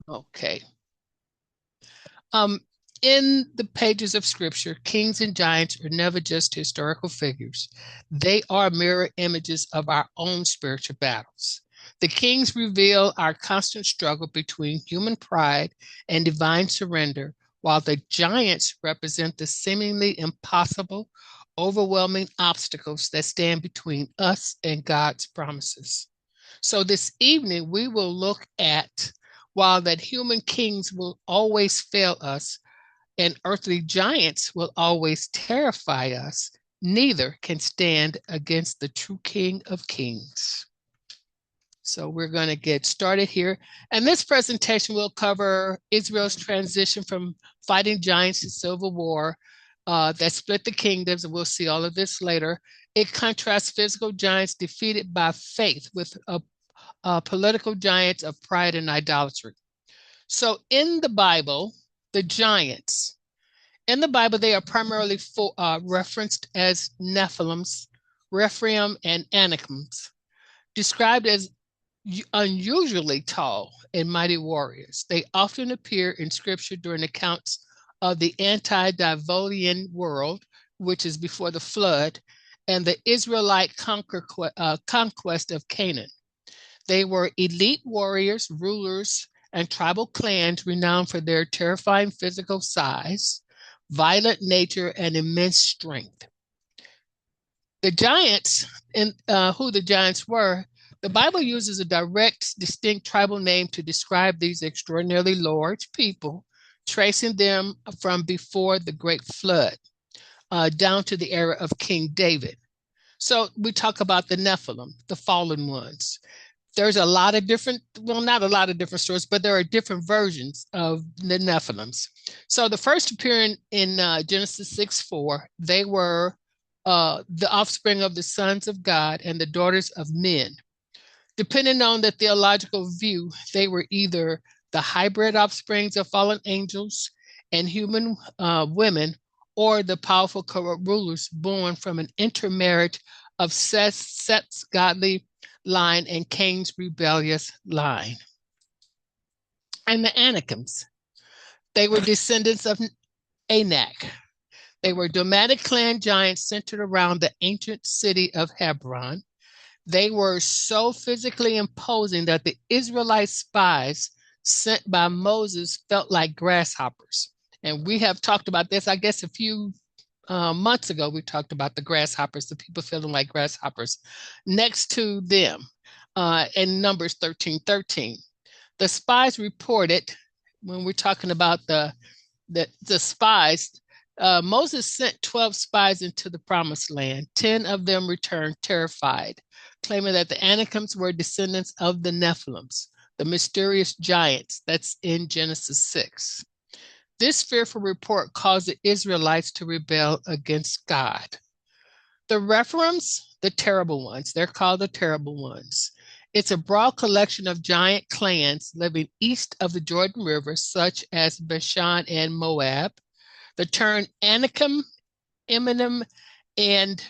Okay. Um, in the pages of scripture, kings and giants are never just historical figures. They are mirror images of our own spiritual battles. The kings reveal our constant struggle between human pride and divine surrender, while the giants represent the seemingly impossible, overwhelming obstacles that stand between us and God's promises. So this evening, we will look at while that human kings will always fail us and earthly giants will always terrify us, neither can stand against the true King of Kings. So we're going to get started here. And this presentation will cover Israel's transition from fighting giants to civil war that split the kingdoms, and we'll see all of this later. It contrasts physical giants defeated by faith with political giants of pride and idolatry. So in the Bible, the giants, in the Bible, they are primarily referenced as Nephilims, Rephaim, and Anakims, described as unusually tall and mighty warriors. They often appear in scripture during accounts of the antediluvian world, which is before the flood, and the Israelite conquest of Canaan. They were elite warriors, rulers, and tribal clans renowned for their terrifying physical size, violent nature, and immense strength. The giants, and who the giants were, the Bible uses a direct, distinct tribal name to describe these extraordinarily large people, tracing them from before the great flood down to the era of King David. So we talk about the Nephilim, the fallen ones. There's a lot of different, well, not a lot of different stories, but there are different versions of the Nephilims. So the first appearing in Genesis 6:4, they were the offspring of the sons of God and the daughters of men. Depending on the theological view, they were either the hybrid offsprings of fallen angels and human women, or the powerful corrupt rulers born from an intermarriage of Seth's godly line and Cain's rebellious line. And the Anakims, they were descendants of Anak. They were nomadic clan giants centered around the ancient city of Hebron. They were so physically imposing that the Israelite spies sent by Moses felt like grasshoppers. And we have talked about this, I guess, a few months ago. We talked about the grasshoppers, the people feeling like grasshoppers next to them in Numbers 13:13. The spies reported, when we're talking about the spies, Moses sent 12 spies into the promised land. 10 of them returned terrified, claiming that the Anakims were descendants of the Nephilims, the mysterious giants that's in Genesis 6. This fearful report caused the Israelites to rebel against God. The Rephaims, the terrible ones, they're called the terrible ones. It's a broad collection of giant clans living east of the Jordan River, such as Bashan and Moab. The term Anakim, Eminim, and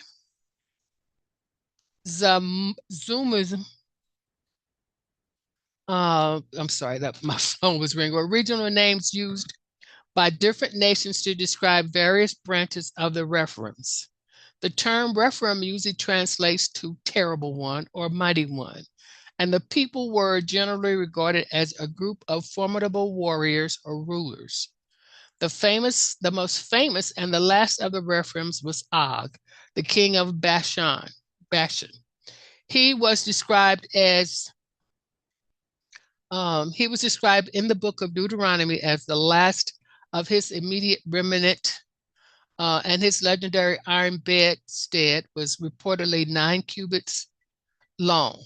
Zumism, I'm sorry that my phone was ringing, were regional names used by different nations to describe various branches of the Rephaims. The term Rephaim usually translates to terrible one or mighty one, and the people were generally regarded as a group of formidable warriors or rulers. The most famous and the last of the Rephaims was Og, the king of Bashan. He was described as he was described in the book of Deuteronomy as the last of his immediate remnant, and his legendary iron bedstead was reportedly 9 cubits long.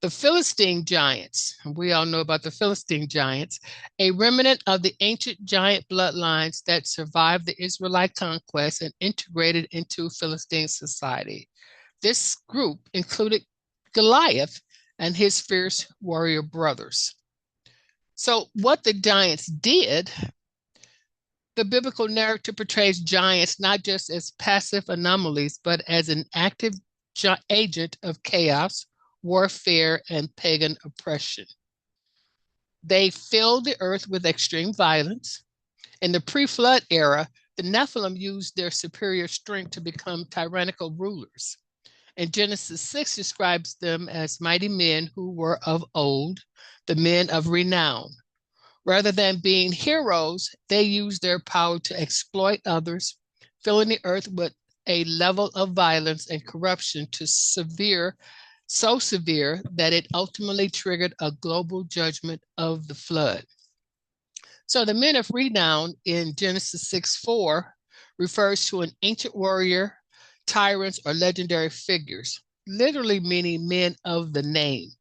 The Philistine giants, we all know about the Philistine giants, a remnant of the ancient giant bloodlines that survived the Israelite conquest and integrated into Philistine society. This group included Goliath and his fierce warrior brothers. So, what the giants did, the biblical narrative portrays giants not just as passive anomalies, but as an active agent of chaos, warfare, and pagan oppression. They filled the earth with extreme violence. In the pre-flood era, the Nephilim used their superior strength to become tyrannical rulers. And Genesis 6 describes them as mighty men who were of old, the men of renown. Rather than being heroes, they used their power to exploit others, filling the earth with a level of violence and corruption so severe that it ultimately triggered a global judgment of the flood. So the men of renown in Genesis 6:4 refers to an ancient warrior, tyrants, or legendary figures, literally meaning men of the name.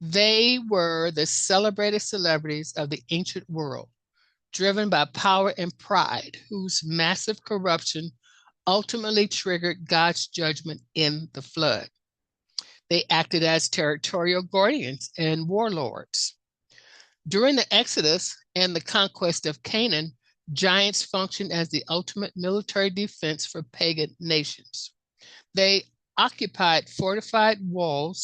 They were the celebrated celebrities of the ancient world, driven by power and pride, whose massive corruption ultimately triggered God's judgment in the flood. They acted as territorial guardians and warlords. During the Exodus and the conquest of Canaan, giants functioned as the ultimate military defense for pagan nations. They occupied fortified walled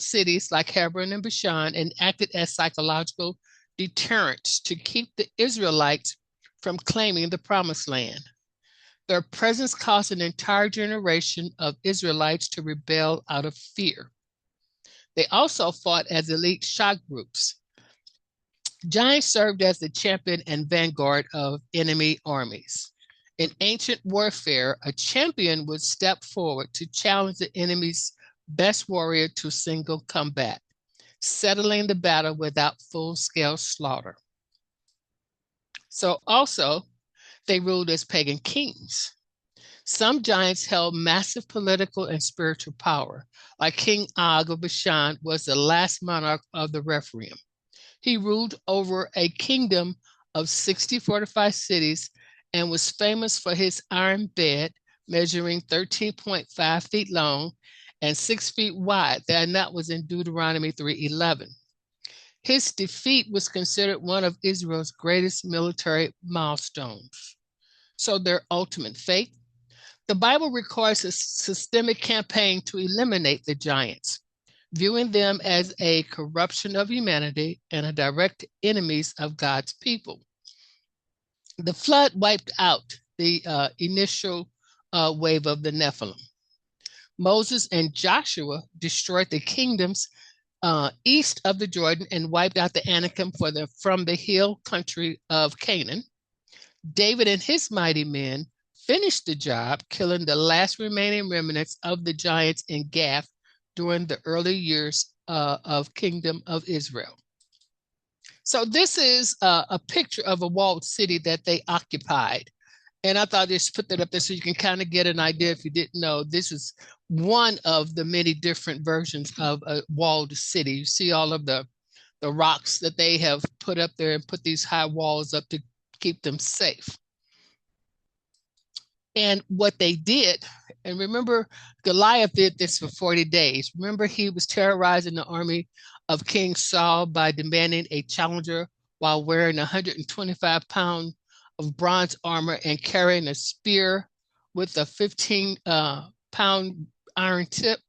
cities like Hebron and Bashan, and acted as psychological deterrents to keep the Israelites from claiming the promised land. Their presence caused an entire generation of Israelites to rebel out of fear. They also fought as elite shock groups. Giants served as the champion and vanguard of enemy armies. In ancient warfare, a champion would step forward to challenge the enemy's best warrior to single combat, settling the battle without full-scale slaughter. So also, they ruled as pagan kings. Some giants held massive political and spiritual power, like King Og of Bashan was the last monarch of the Rephaim. He ruled over a kingdom of 60 fortified cities and was famous for his iron bed, measuring 13.5 feet long and 6 feet wide, and that was in Deuteronomy 3:11. His defeat was considered one of Israel's greatest military milestones. So their ultimate fate? The Bible records a systemic campaign to eliminate the giants, viewing them as a corruption of humanity and a direct enemies of God's people. The flood wiped out the initial wave of the Nephilim. Moses and Joshua destroyed the kingdoms east of the Jordan and wiped out the Anakim from the hill country of Canaan. David and his mighty men finished the job, killing the last remaining remnants of the giants in Gath during the early years of Kingdom of Israel. So this is a picture of a walled city that they occupied. And I thought I'd just put that up there so you can kind of get an idea if you didn't know. This is one of the many different versions of a walled city. You see all of the rocks that they have put up there and put these high walls up to keep them safe. And what they did, and remember, Goliath did this for 40 days. Remember, he was terrorizing the army of King Saul by demanding a challenger while wearing 125-pound of bronze armor and carrying a spear with a 15-pound iron tip.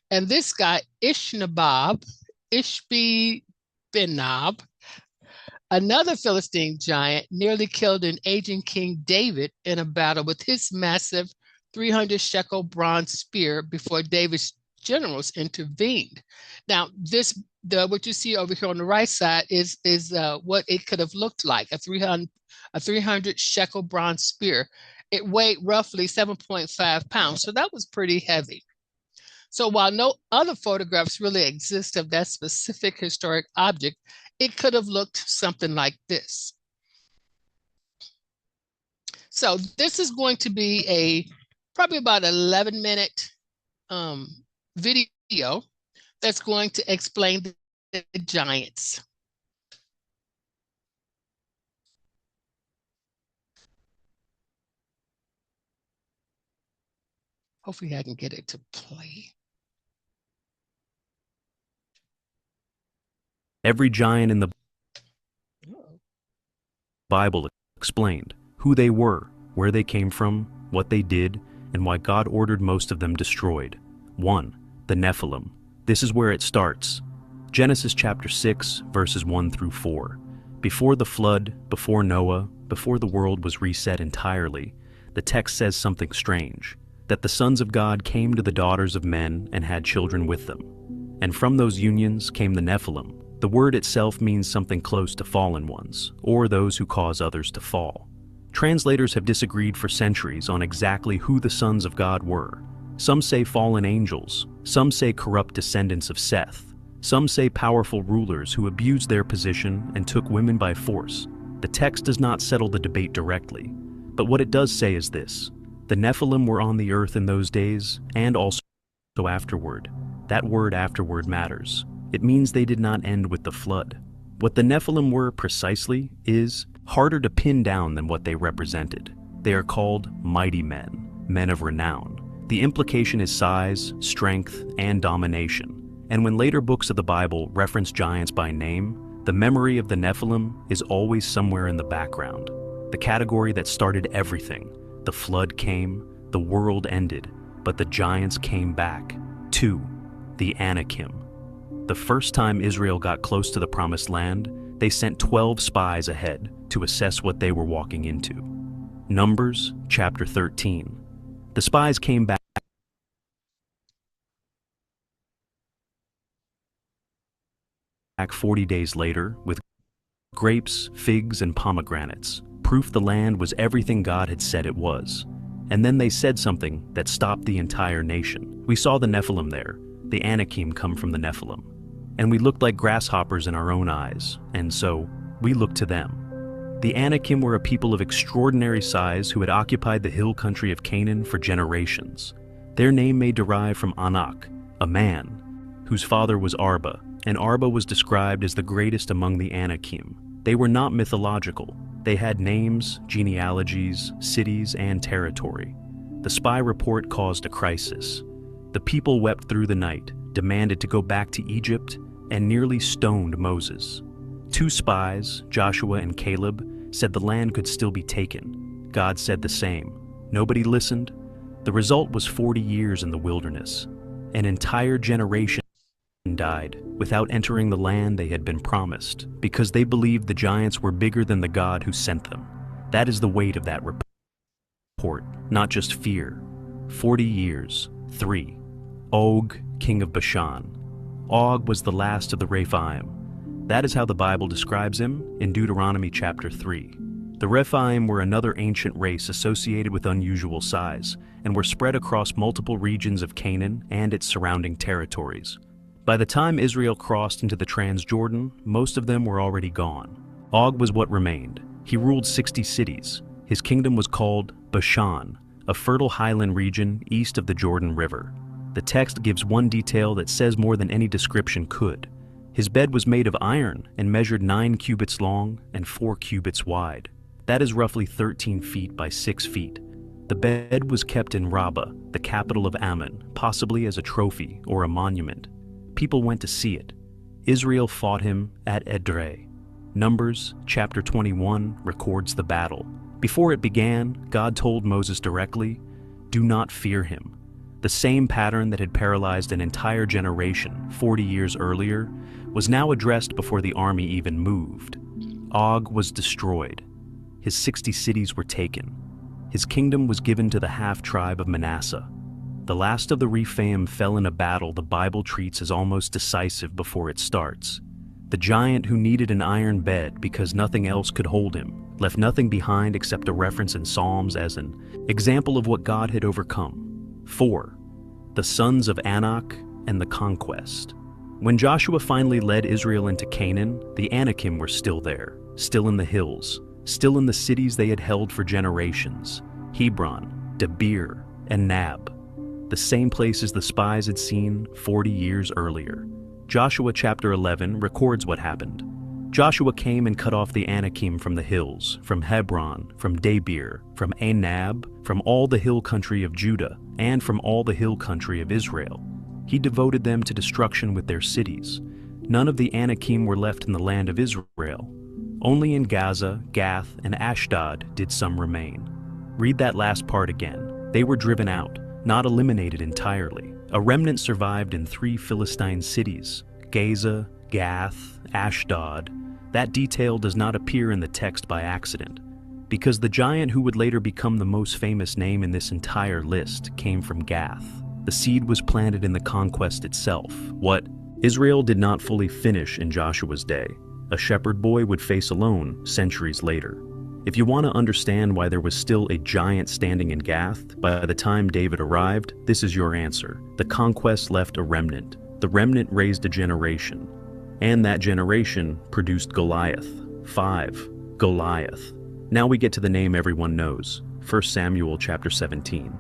And this guy, Ishbi-Benob, another Philistine giant, nearly killed an aging King David in a battle with his massive 300 shekel bronze spear before David's generals intervened. Now, what you see over here on the right side is what it could have looked like, a 300 shekel bronze spear. It weighed roughly 7.5 pounds, so that was pretty heavy. So while no other photographs really exist of that specific historic object, it could have looked something like this. So this is going to be probably about 11-minute video that's going to explain the giants. Hopefully I can get it to play. Every giant in the Bible explained who they were, where they came from, what they did, and why God ordered most of them destroyed. 1. The Nephilim. This is where it starts. Genesis chapter 6, verses 1 through 4. Before the flood, before Noah, before the world was reset entirely, the text says something strange, that the sons of God came to the daughters of men and had children with them. And from those unions came the Nephilim. The word itself means something close to fallen ones, or those who cause others to fall. Translators have disagreed for centuries on exactly who the sons of God were. Some say fallen angels, some say corrupt descendants of Seth, some say powerful rulers who abused their position and took women by force. The text does not settle the debate directly, but what it does say is this: the Nephilim were on the earth in those days, and also afterward. That word afterward matters. It means they did not end with the flood. What the Nephilim were precisely is harder to pin down than what they represented. They are called mighty men, men of renown. The implication is size, strength, and domination. And when later books of the Bible reference giants by name, the memory of the Nephilim is always somewhere in the background. The category that started everything. The flood came, the world ended, but the giants came back. 2. The Anakim. The first time Israel got close to the Promised Land, they sent 12 spies ahead to assess what they were walking into. Numbers chapter 13. The spies came back 40 days later with grapes, figs, and pomegranates, proof the land was everything God had said it was. And then they said something that stopped the entire nation. We saw the Nephilim there. The Anakim come from the Nephilim. And we looked like grasshoppers in our own eyes, and so we looked to them. The Anakim were a people of extraordinary size who had occupied the hill country of Canaan for generations. Their name may derive from Anak, a man, whose father was Arba, and Arba was described as the greatest among the Anakim. They were not mythological. They had names, genealogies, cities, and territory. The spy report caused a crisis. The people wept through the night, demanded to go back to Egypt, and nearly stoned Moses. 2 spies, Joshua and Caleb, said the land could still be taken. God said the same. Nobody listened. The result was 40 years in the wilderness. An entire generation died without entering the land they had been promised because they believed the giants were bigger than the God who sent them. That is the weight of that report, not just fear. 40 years. 3. Og, king of Bashan. Og was the last of the Rephaim. That is how the Bible describes him in Deuteronomy chapter 3. The Rephaim were another ancient race associated with unusual size and were spread across multiple regions of Canaan and its surrounding territories. By the time Israel crossed into the Transjordan, most of them were already gone. Og was what remained. He ruled 60 cities. His kingdom was called Bashan, a fertile highland region east of the Jordan River. The text gives one detail that says more than any description could. His bed was made of iron and measured 9 cubits long and 4 cubits wide. That is roughly 13 feet by 6 feet. The bed was kept in Rabbah, the capital of Ammon, possibly as a trophy or a monument. People went to see it. Israel fought him at Edrei. Numbers chapter 21 records the battle. Before it began, God told Moses directly, "Do not fear him." The same pattern that had paralyzed an entire generation 40 years earlier was now addressed before the army even moved. Og was destroyed. His 60 cities were taken. His kingdom was given to the half-tribe of Manasseh. The last of the Rephaim fell in a battle the Bible treats as almost decisive before it starts. The giant who needed an iron bed because nothing else could hold him left nothing behind except a reference in Psalms as an example of what God had overcome. 4. The sons of Anak and the conquest. When Joshua finally led Israel into Canaan, the Anakim were still there, still in the hills, still in the cities they had held for generations: Hebron, Debir, and Nab. The same places the spies had seen 40 years earlier. Joshua chapter 11 records what happened. Joshua came and cut off the Anakim from the hills, from Hebron, from Debir, from Anab, from all the hill country of Judah, and from all the hill country of Israel. He devoted them to destruction with their cities. None of the Anakim were left in the land of Israel. Only in Gaza, Gath, and Ashdod did some remain. Read that last part again. They were driven out, not eliminated entirely. A remnant survived in 3 Philistine cities: Gaza, Gath, Ashdod, that detail does not appear in the text by accident, because the giant who would later become the most famous name in this entire list came from Gath. The seed was planted in the conquest itself. What Israel did not fully finish in Joshua's day, a shepherd boy would face alone centuries later. If you want to understand why there was still a giant standing in Gath by the time David arrived, this is your answer. The conquest left a remnant. The remnant raised a generation. And that generation produced Goliath. 5. Goliath. Now we get to the name everyone knows. 1 Samuel chapter 17.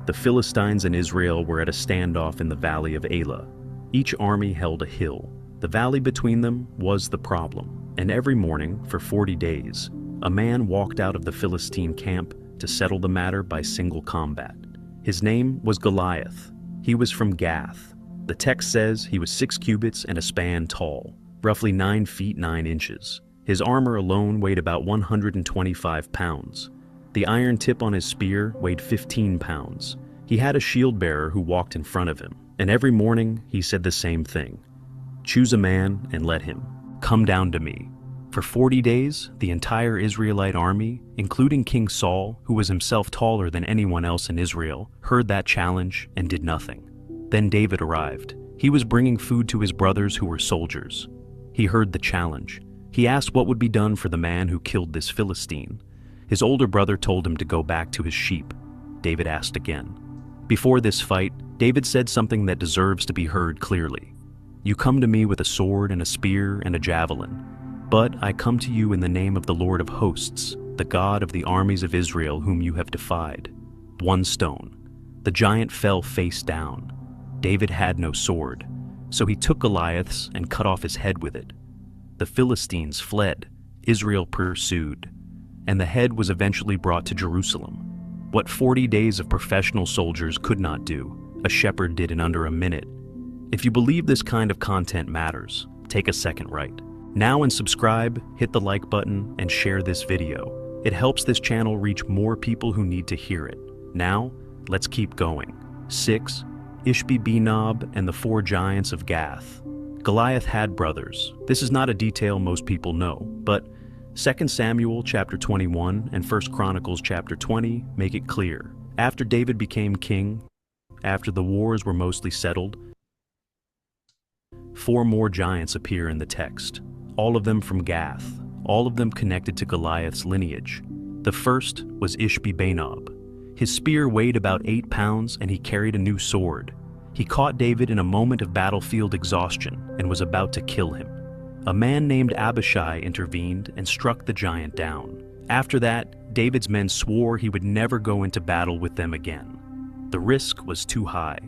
The Philistines and Israel were at a standoff in the valley of Elah. Each army held a hill. The valley between them was the problem. And every morning, for 40 days, a man walked out of the Philistine camp to settle the matter by single combat. His name was Goliath. He was from Gath. The text says he was 6 cubits and a span tall, roughly 9 feet 9 inches. His armor alone weighed about 125 pounds. The iron tip on his spear weighed 15 pounds. He had a shield bearer who walked in front of him, and every morning he said the same thing. Choose a man and let him come down to me. For 40 days, the entire Israelite army, including King Saul, who was himself taller than anyone else in Israel, heard that challenge and did nothing. Then David arrived. He was bringing food to his brothers who were soldiers. He heard the challenge. He asked what would be done for the man who killed this Philistine. His older brother told him to go back to his sheep. David asked again. Before this fight, David said something that deserves to be heard clearly. You come to me with a sword and a spear and a javelin. But I come to you in the name of the Lord of hosts, the God of the armies of Israel whom you have defied. 1 stone. The giant fell face down. David had no sword, so he took Goliath's and cut off his head with it. The Philistines fled. Israel pursued. And the head was eventually brought to Jerusalem. What 40 days of professional soldiers could not do, a shepherd did in under a minute. If you believe this kind of content matters, take a second right. Now and subscribe, hit the like button, and share this video. It helps this channel reach more people who need to hear it. Now, let's keep going. 6. Ishbi-Benob and the 4 giants of Gath. Goliath had brothers. This is not a detail most people know, but 2 Samuel chapter 21 and 1 Chronicles chapter 20 make it clear. After David became king, after the wars were mostly settled, 4 more giants appear in the text. All of them from Gath, all of them connected to Goliath's lineage. The first was Ishbi-Benob. His spear weighed about 8 pounds and he carried a new sword. He caught David in a moment of battlefield exhaustion and was about to kill him. A man named Abishai intervened and struck the giant down. After that, David's men swore he would never go into battle with them again. The risk was too high.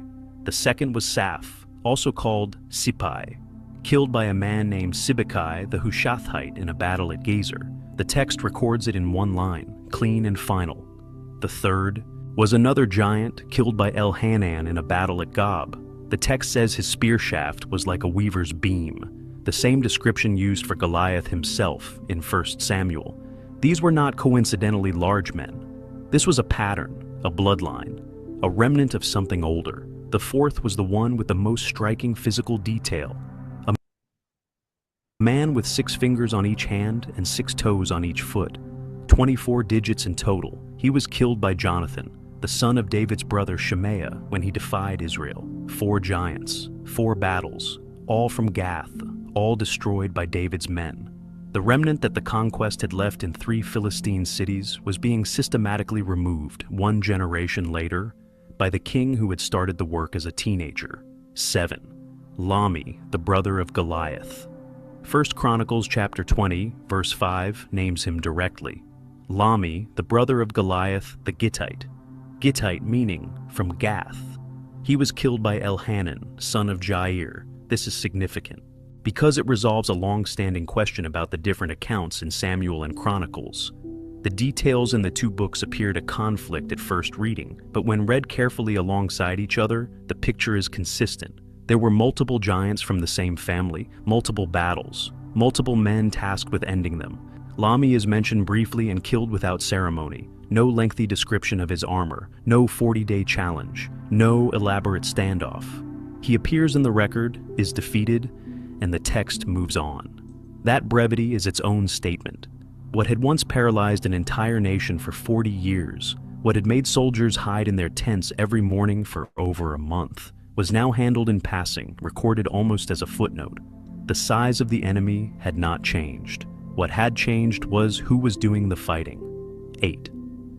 The second was Saph, also called Sippai, killed by a man named Sibbecai the Hushathite in a battle at Gezer. The text records it in one line, clean and final. The third was another giant killed by Elhanan in a battle at Gob. The text says his spear shaft was like a weaver's beam, the same description used for Goliath himself in 1 Samuel. These were not coincidentally large men. This was a pattern, a bloodline, a remnant of something older. The fourth was the one with the most striking physical detail. A man with 6 fingers on each hand and 6 toes on each foot, 24 digits in total. He was killed by Jonathan, the son of David's brother Shemaiah, when he defied Israel. 4 giants, 4 battles, all from Gath, all destroyed by David's men. The remnant that the conquest had left in 3 Philistine cities was being systematically removed 1 generation later by the king who had started the work as a teenager. 7. Lahmi, the brother of Goliath. 1 Chronicles chapter 20, verse 5 names him directly. Lahmi, the brother of Goliath the Gittite. Gittite meaning from Gath. He was killed by Elhanan, son of Jair. This is significant because it resolves a long-standing question about the different accounts in Samuel and Chronicles. The details in the 2 books appear to conflict at first reading, but when read carefully alongside each other, the picture is consistent. There were multiple giants from the same family, multiple battles, multiple men tasked with ending them. Lahmi is mentioned briefly and killed without ceremony. No lengthy description of his armor, no 40-day challenge, no elaborate standoff. He appears in the record, is defeated, and the text moves on. That brevity is its own statement. What had once paralyzed an entire nation for 40 years, what had made soldiers hide in their tents every morning for over a month, was now handled in passing, recorded almost as a footnote. The size of the enemy had not changed. What had changed was who was doing the fighting. 8.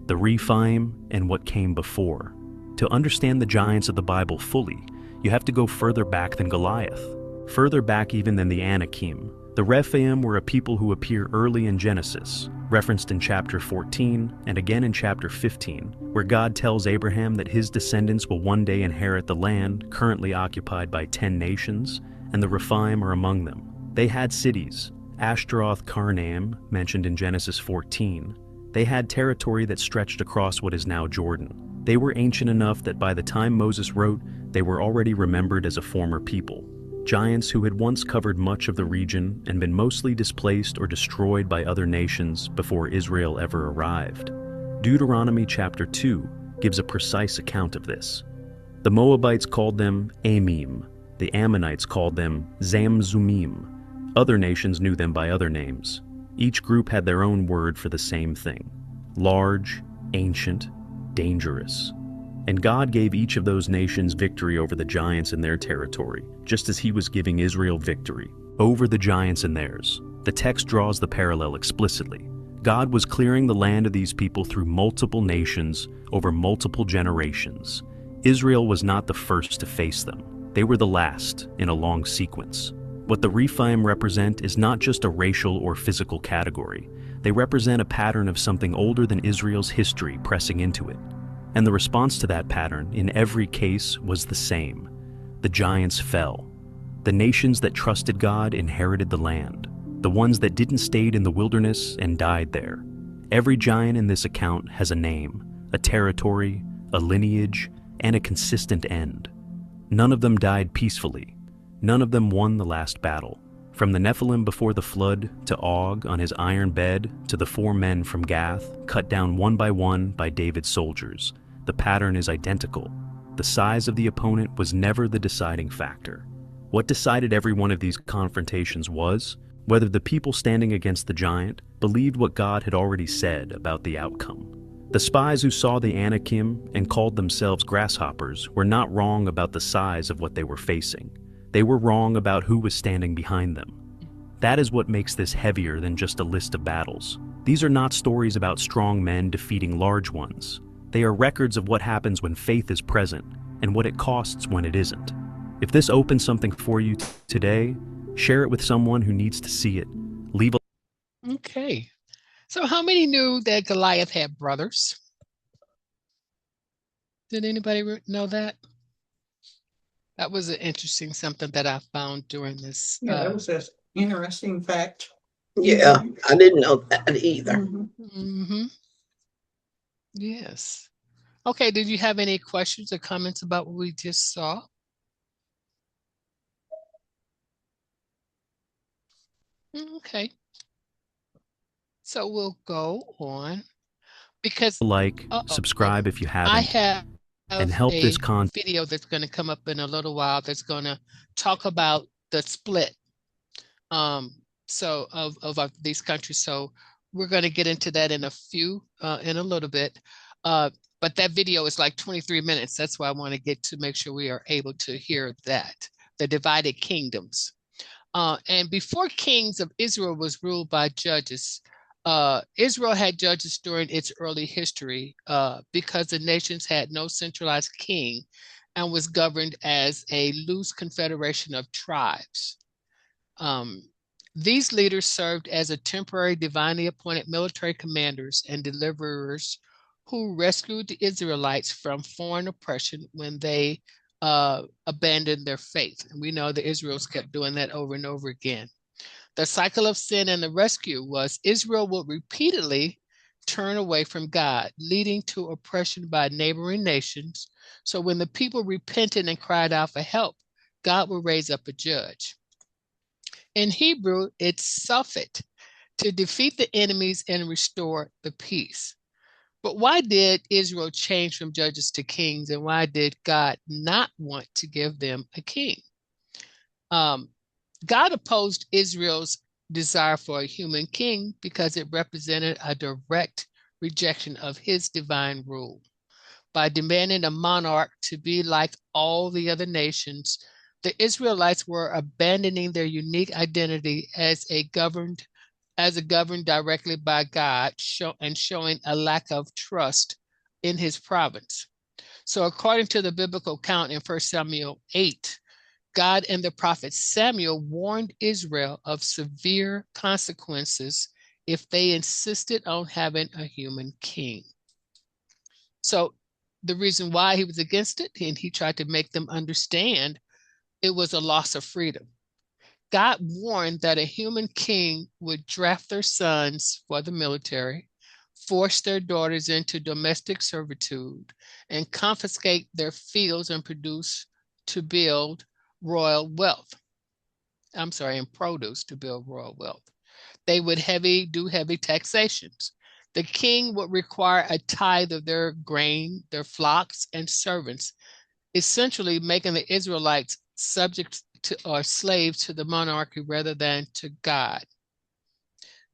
The Rephaim and what came before. To understand the giants of the Bible fully, you have to go further back than Goliath, further back even than the Anakim. The Rephaim were a people who appear early in Genesis, referenced in chapter 14 and again in chapter 15, where God tells Abraham that his descendants will one day inherit the land currently occupied by 10 nations, and the Rephaim are among them. They had cities, Ashtaroth Karnaim, mentioned in Genesis 14. They had territory that stretched across what is now Jordan. They were ancient enough that by the time Moses wrote, they were already remembered as a former people. Giants who had once covered much of the region and been mostly displaced or destroyed by other nations before Israel ever arrived. Deuteronomy chapter 2 gives a precise account of this. The Moabites called them Amim. The Ammonites called them Zamzumim. Other nations knew them by other names. Each group had their own word for the same thing: large, ancient, dangerous. And God gave each of those nations victory over the giants in their territory, just as he was giving Israel victory over the giants in theirs. The text draws the parallel explicitly. God was clearing the land of these people through multiple nations over multiple generations. Israel was not the first to face them. They were the last in a long sequence. What the Rephaim represent is not just a racial or physical category. They represent a pattern of something older than Israel's history pressing into it. And the response to that pattern, in every case, was the same. The giants fell. The nations that trusted God inherited the land. The ones that didn't stayed in the wilderness and died there. Every giant in this account has a name, a territory, a lineage, and a consistent end. None of them died peacefully. None of them won the last battle. From the Nephilim before the flood, to Og on his iron bed, to the 4 men from Gath, cut down one by David's soldiers, the pattern is identical. The size of the opponent was never the deciding factor. What decided every one of these confrontations was whether the people standing against the giant believed what God had already said about the outcome. The spies who saw the Anakim and called themselves grasshoppers were not wrong about the size of what they were facing. They were wrong about who was standing behind them. That is what makes this heavier than just a list of battles. These are not stories about strong men defeating large ones. They are records of what happens when faith is present and what it costs when it isn't. If this opens something for you today, share it with someone who needs to see it. Leave a... Okay. So how many knew that Goliath had brothers? Did anybody know that? That was an interesting something that I found during this. Yeah, that was an interesting fact. Yeah, I didn't know that either. Mm-hmm. Yes. Okay, did you have any questions or comments about what we just saw? Okay. So we'll go on because subscribe if you haven't. I have and help this video that's going to come up in a little while that's going to talk about the split of these countries. So we're going to get into that in a little bit. But that video is like 23 minutes. That's why I want to make sure we are able to hear that, the divided kingdoms. And before kings of Israel was ruled by judges, Israel had judges during its early history because the nations had no centralized king and was governed as a loose confederation of tribes. These leaders served as a temporary divinely appointed military commanders and deliverers who rescued the Israelites from foreign oppression when they abandoned their faith. And we know the Israelites kept doing that over and over again. The cycle of sin and the rescue was Israel would repeatedly turn away from God, leading to oppression by neighboring nations. So when the people repented and cried out for help, God would raise up a judge. In Hebrew, it's Sophet, to defeat the enemies and restore the peace. But why did Israel change from judges to kings, and why did God not want to give them a king? God opposed Israel's desire for a human king because it represented a direct rejection of his divine rule. By demanding a monarch to be like all the other nations, the Israelites were abandoning their unique identity as governed directly by God, and showing a lack of trust in his providence. So according to the biblical account in 1 Samuel 8, God and the prophet Samuel warned Israel of severe consequences if they insisted on having a human king. So the reason why he was against it, and he tried to make them understand, it was a loss of freedom. God warned that a human king would draft their sons for the military, force their daughters into domestic servitude, and confiscate their fields and produce to build royal wealth. And produce to build royal wealth. They would do heavy taxations. The king would require a tithe of their grain, their flocks, and servants, essentially making the Israelites subject to or slaves to the monarchy rather than to God.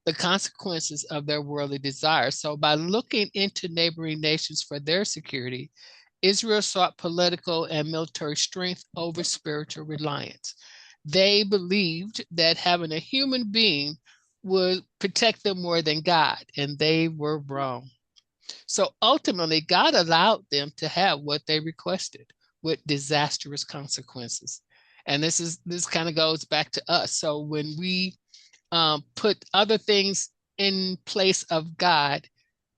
The consequences of their worldly desires. So by looking into neighboring nations for their security, Israel sought political and military strength over spiritual reliance. They believed that having a human being would protect them more than God, and they were wrong. So ultimately, God allowed them to have what they requested with disastrous consequences. And this kind of goes back to us. So when we put other things in place of God,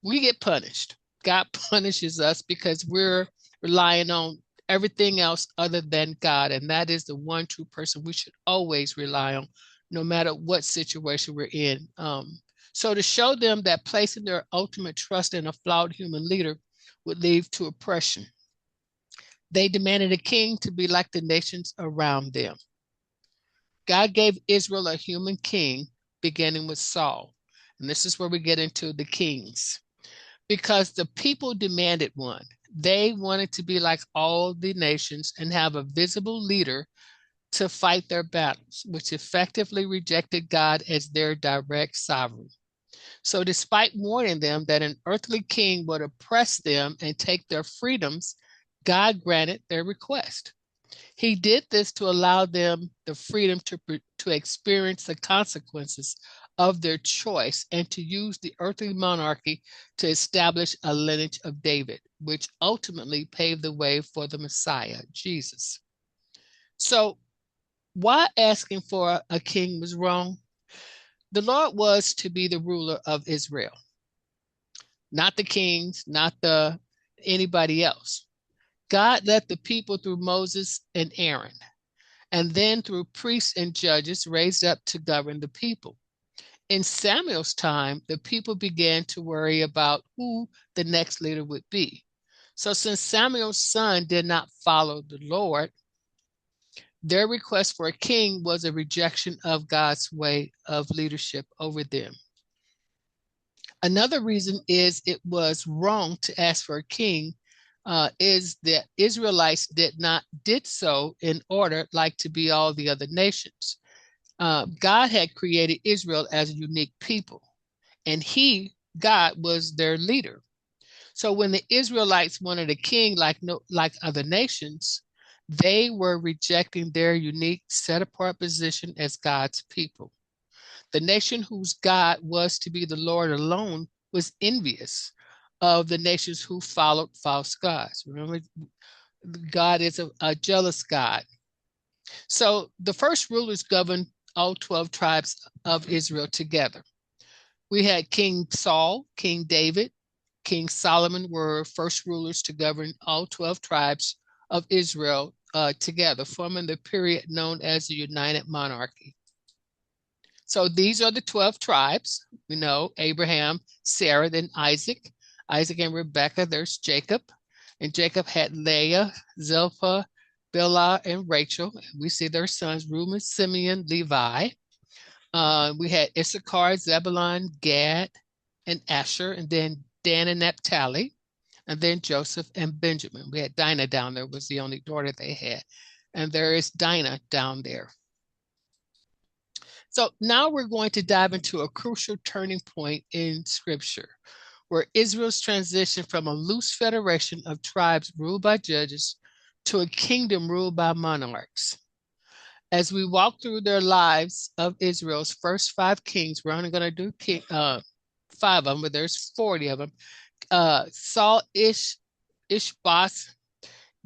we get punished. God punishes us because we're relying on everything else other than God. And that is the one true person we should always rely on, no matter what situation we're in. So to show them that placing their ultimate trust in a flawed human leader would lead to oppression, they demanded a king to be like the nations around them. God gave Israel a human king, beginning with Saul. And this is where we get into the kings. Because the people demanded one. They wanted to be like all the nations and have a visible leader to fight their battles, which effectively rejected God as their direct sovereign. So despite warning them that an earthly king would oppress them and take their freedoms, God granted their request. He did this to allow them the freedom to experience the consequences of their choice and to use the earthly monarchy to establish a lineage of David, which ultimately paved the way for the Messiah, Jesus. So why asking for a king was wrong? The Lord was to be the ruler of Israel, not the kings, not anybody else. God led the people through Moses and Aaron, and then through priests and judges raised up to govern the people. In Samuel's time, the people began to worry about who the next leader would be. So since Samuel's son did not follow the Lord, their request for a king was a rejection of God's way of leadership over them. Another reason is it was wrong to ask for a king is that Israelites did so in order like to be all the other nations. God had created Israel as a unique people, and God was their leader. So when the Israelites wanted a king like other nations, they were rejecting their unique set-apart position as God's people. The nation whose God was to be the Lord alone was envious of the nations who followed false gods. Remember, God is a jealous God. So the first rulers governed all 12 tribes of Israel together. We had King Saul, King David, King Solomon were first rulers to govern all 12 tribes of Israel together, forming the period known as the United Monarchy. So these are the 12 tribes. We know Abraham, Sarah, then Isaac and Rebekah. There's Jacob. And Jacob had Leah, Zilpah, Bilhah, and Rachel. We see their sons, Reuben, Simeon, Levi. We had Issachar, Zebulun, Gad, and Asher, and then Dan and Naphtali, and then Joseph and Benjamin. We had Dinah down there, was the only daughter they had. And there is Dinah down there. So now we're going to dive into a crucial turning point in Scripture, where Israel's transition from a loose federation of tribes ruled by judges to a kingdom ruled by monarchs. As we walk through their lives of Israel's first 5 kings, we're only going to do 5 of them, but there's 40 of them. Saul, Ishbosheth,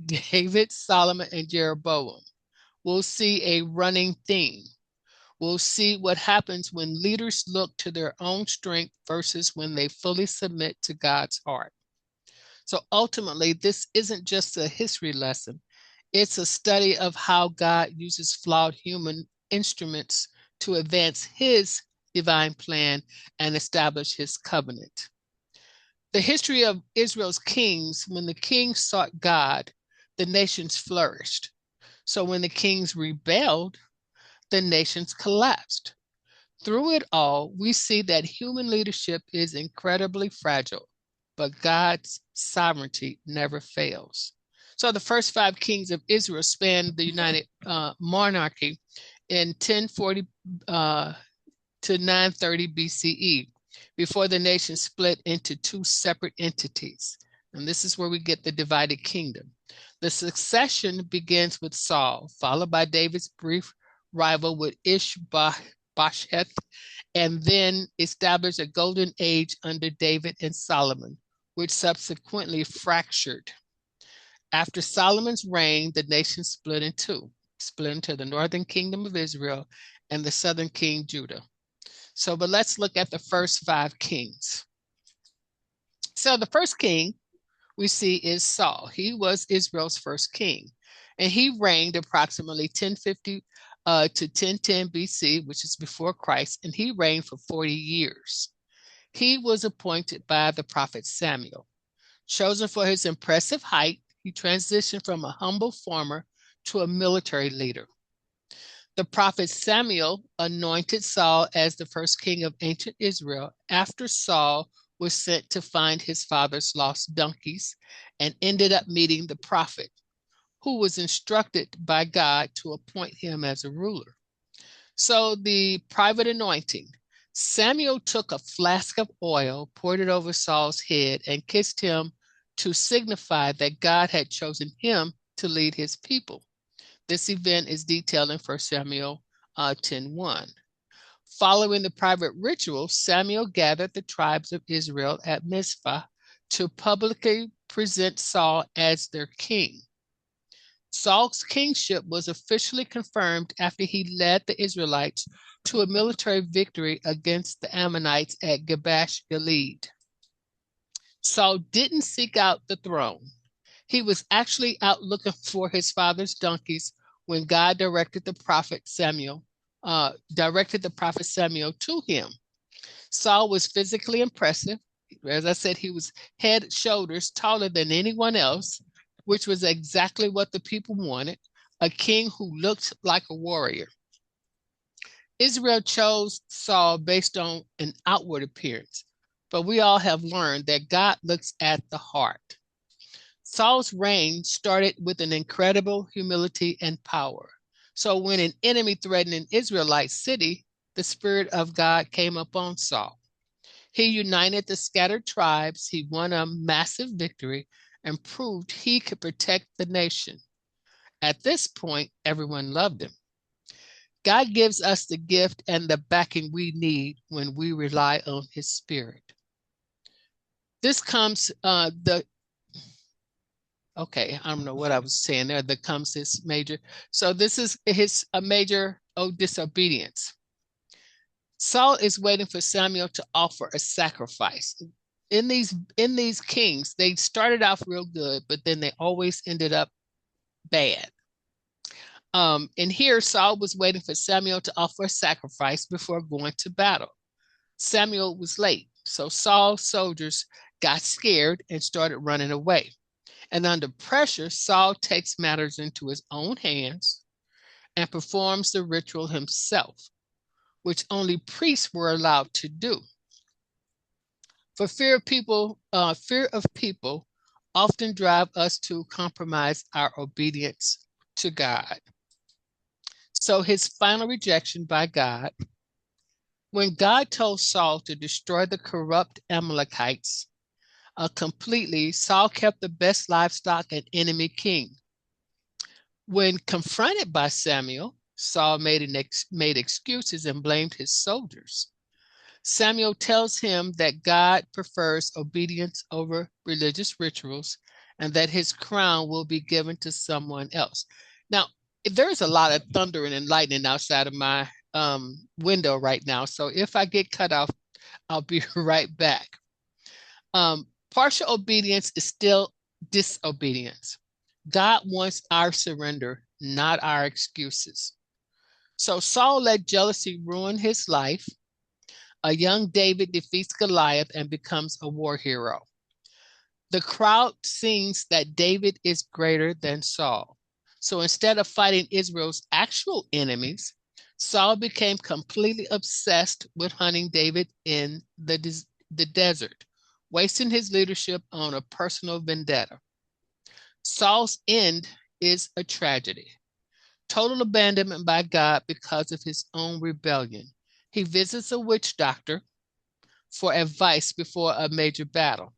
David, Solomon, and Jeroboam. We'll see a running theme. We'll see what happens when leaders look to their own strength versus when they fully submit to God's heart. So ultimately, this isn't just a history lesson. It's a study of how God uses flawed human instruments to advance his divine plan and establish his covenant. The history of Israel's kings, when the kings sought God, the nations flourished. So when the kings rebelled, the nations collapsed. Through it all, we see that human leadership is incredibly fragile, but God's sovereignty never fails. So the first 5 kings of Israel spanned the United Monarchy in 1040 to 930 BCE, before the nation split into 2 separate entities. And this is where we get the divided kingdom. The succession begins with Saul, followed by David's brief rival with Ishbosheth, and then established a golden age under David and Solomon, which subsequently fractured. After Solomon's reign, the nation split into the northern kingdom of Israel and the southern king Judah. But let's look at the first 5 kings. So the first king we see is Saul. He was Israel's first king, and he reigned approximately 1050 to 1010 BC, which is before Christ, and he reigned for 40 years. He was appointed by the prophet Samuel. Chosen for his impressive height, he transitioned from a humble farmer to a military leader. The prophet Samuel anointed Saul as the first king of ancient Israel after Saul was sent to find his father's lost donkeys and ended up meeting the prophet, who was instructed by God to appoint him as a ruler. So the private anointing. Samuel took a flask of oil, poured it over Saul's head, and kissed him to signify that God had chosen him to lead his people. This event is detailed in 1 Samuel 10:1. Following the private ritual, Samuel gathered the tribes of Israel at Mizpah to publicly present Saul as their king. Saul's kingship was officially confirmed after he led the Israelites to a military victory against the Ammonites at Jabesh Gilead. Saul didn't seek out the throne. He was actually out looking for his father's donkeys when God directed the prophet Samuel to him. Saul was physically impressive. As I said, he was head and shoulders taller than anyone else, which was exactly what the people wanted, a king who looked like a warrior. Israel chose Saul based on an outward appearance, but we all have learned that God looks at the heart. Saul's reign started with an incredible humility and power. So when an enemy threatened an Israelite city, the Spirit of God came upon Saul. He united the scattered tribes, he won a massive victory, and proved he could protect the nation. At this point, everyone loved him. God gives us the gift and the backing we need when we rely on his Spirit. This comes, okay, I don't know what I was saying there. That comes this major. So this is a major disobedience. Saul is waiting for Samuel to offer a sacrifice. In these kings, they started off real good, but then they always ended up bad. And here Saul was waiting for Samuel to offer a sacrifice before going to battle. Samuel was late, so Saul's soldiers got scared and started running away. And under pressure, Saul takes matters into his own hands and performs the ritual himself, which only priests were allowed to do. For fear of people often drive us to compromise our obedience to God. So his final rejection by God When God told Saul to destroy the corrupt Amalekites completely, Saul kept the best livestock and enemy king. When confronted by Samuel, Saul made excuses and blamed his soldiers. Samuel tells him that God prefers obedience over religious rituals and that his crown will be given to someone else. Now, there's a lot of thunder and lightning outside of my window right now. So if I get cut off, I'll be right back. Partial obedience is still disobedience. God wants our surrender, not our excuses. So Saul let jealousy ruin his life. A young David defeats Goliath and becomes a war hero. The crowd sings that David is greater than Saul. So instead of fighting Israel's actual enemies, Saul became completely obsessed with hunting David in the desert, wasting his leadership on a personal vendetta. Saul's end is a tragedy. Total abandonment by God because of his own rebellion. He visits a witch doctor for advice before a major battle.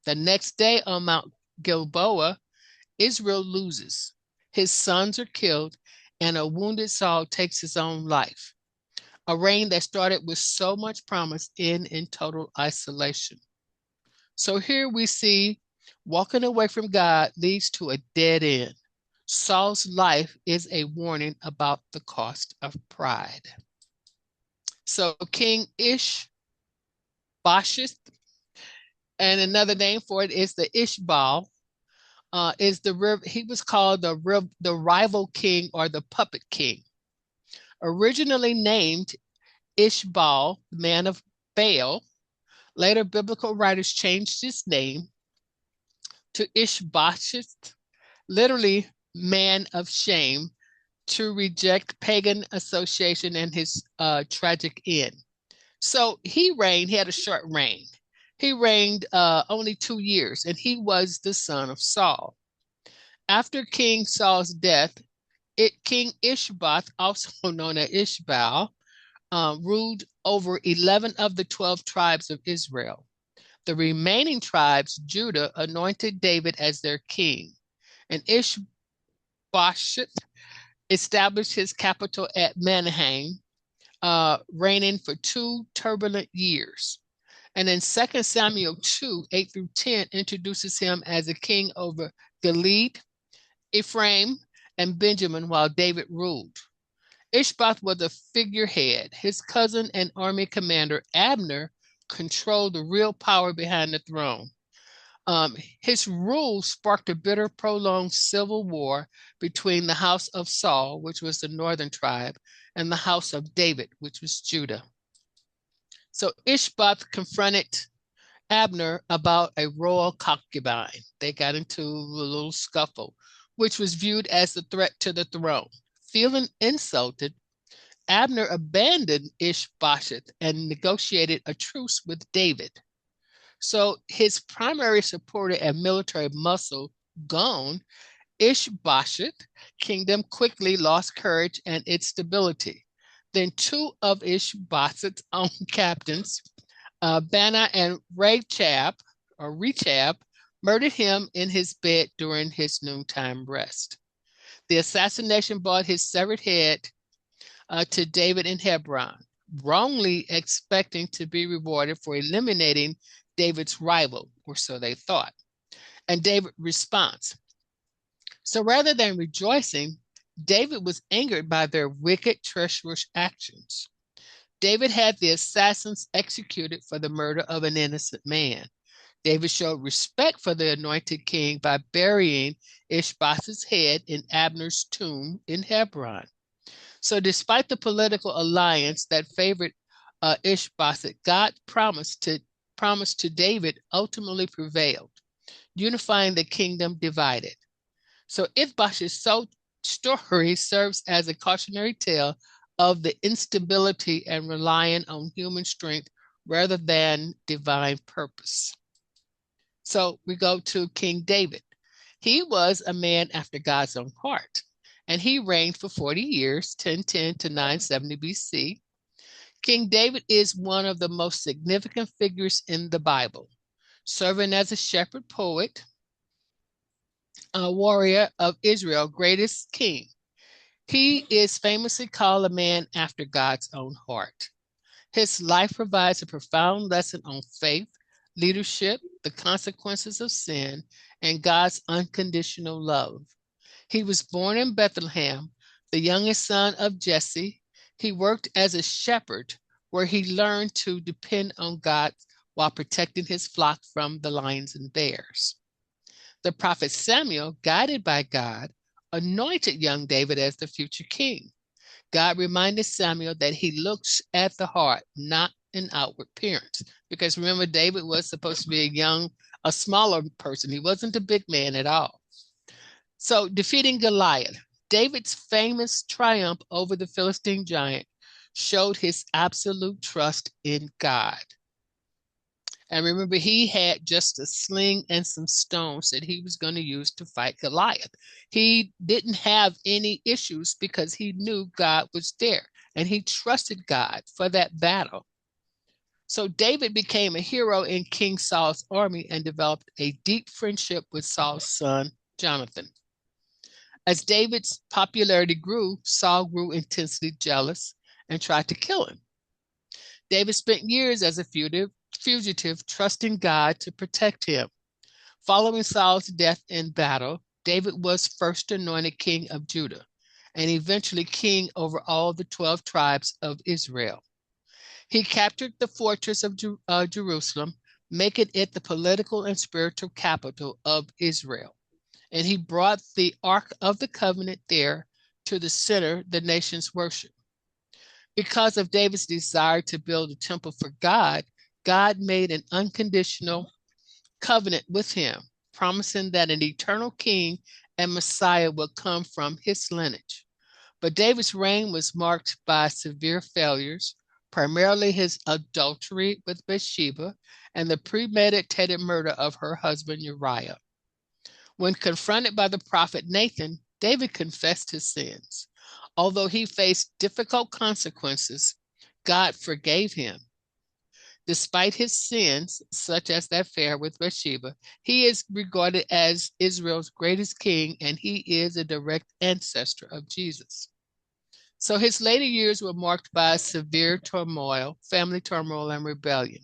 The next day on Mount Gilboa, Israel loses. His sons are killed, and a wounded Saul takes his own life. A reign that started with so much promise in total isolation. So here we see walking away from God leads to a dead end. Saul's life is a warning about the cost of pride. So King Ishbosheth, and another name for it is the Ishbal, he was called the rival king or the puppet king. Originally named Ishbal, man of Baal, later biblical writers changed his name to Ishbosheth, literally man of shame, to reject pagan association and his tragic end. So he had a short reign. He reigned only 2 years, and he was the son of Saul. After King Saul's death, King Ishbosheth, also known as Ishbal, ruled over 11 of the 12 tribes of Israel. The remaining tribes, Judah, anointed David as their king, and Ishbosheth established his capital at Mahanaim, reigning for 2 turbulent years. And then 2 Samuel 2, 8 through 10 introduces him as a king over Gilead, Ephraim, and Benjamin while David ruled. Ishbosheth was a figurehead. His cousin and army commander Abner controlled the real power behind the throne. His rule sparked a bitter, prolonged civil war between the house of Saul, which was the northern tribe, and the house of David, which was Judah. So Ishbosheth confronted Abner about a royal concubine. They got into a little scuffle, which was viewed as a threat to the throne. Feeling insulted, Abner abandoned Ishbosheth and negotiated a truce with David. So his primary supporter and military muscle gone, Ishbosheth's kingdom quickly lost courage and its stability. Then 2 of Ishbosheth's own captains, Bana and Rechab, murdered him in his bed during his noontime rest. The assassination brought his severed head to David in Hebron, wrongly expecting to be rewarded for eliminating David's rival, or so they thought. And David responds. So rather than rejoicing, David was angered by their wicked, treacherous actions. David had the assassins executed for the murder of an innocent man. David showed respect for the anointed king by burying Ishbosheth's head in Abner's tomb in Hebron. So despite the political alliance that favored Ishbosheth, God's promise to David ultimately prevailed, unifying the kingdom divided. So Ishbosheth's story serves as a cautionary tale of the instability and relying on human strength rather than divine purpose. So we go to King David. He was a man after God's own heart, and he reigned for 40 years, 1010 to 970 BC. King David is one of the most significant figures in the Bible, serving as a shepherd poet, a warrior of Israel, greatest king. He is famously called a man after God's own heart. His life provides a profound lesson on faith, leadership, the consequences of sin, and God's unconditional love. He was born in Bethlehem, the youngest son of Jesse. He worked as a shepherd, where he learned to depend on God while protecting his flock from the lions and bears. The prophet Samuel, guided by God, anointed young David as the future king. God reminded Samuel that he looks at the heart, not an outward appearance. Because remember, David was supposed to be a smaller person. He wasn't a big man at all. So defeating Goliath, David's famous triumph over the Philistine giant showed his absolute trust in God. And remember, he had just a sling and some stones that he was going to use to fight Goliath. He didn't have any issues because he knew God was there and he trusted God for that battle. So David became a hero in King Saul's army and developed a deep friendship with Saul's son, Jonathan. As David's popularity grew, Saul grew intensely jealous and tried to kill him. David spent years as a fugitive, trusting God to protect him. Following Saul's death in battle, David was first anointed king of Judah and eventually king over all the 12 tribes of Israel. He captured the fortress of Jerusalem, making it the political and spiritual capital of Israel. And he brought the Ark of the Covenant there to the center the nation's worship. Because of David's desire to build a temple for God, God made an unconditional covenant with him, promising that an eternal king and Messiah would come from his lineage. But David's reign was marked by severe failures, primarily his adultery with Bathsheba and the premeditated murder of her husband Uriah. When confronted by the prophet Nathan, David confessed his sins. Although he faced difficult consequences, God forgave him. Despite his sins, such as that affair with Bathsheba, he is regarded as Israel's greatest king, and he is a direct ancestor of Jesus. So his later years were marked by severe turmoil, family turmoil, and rebellion,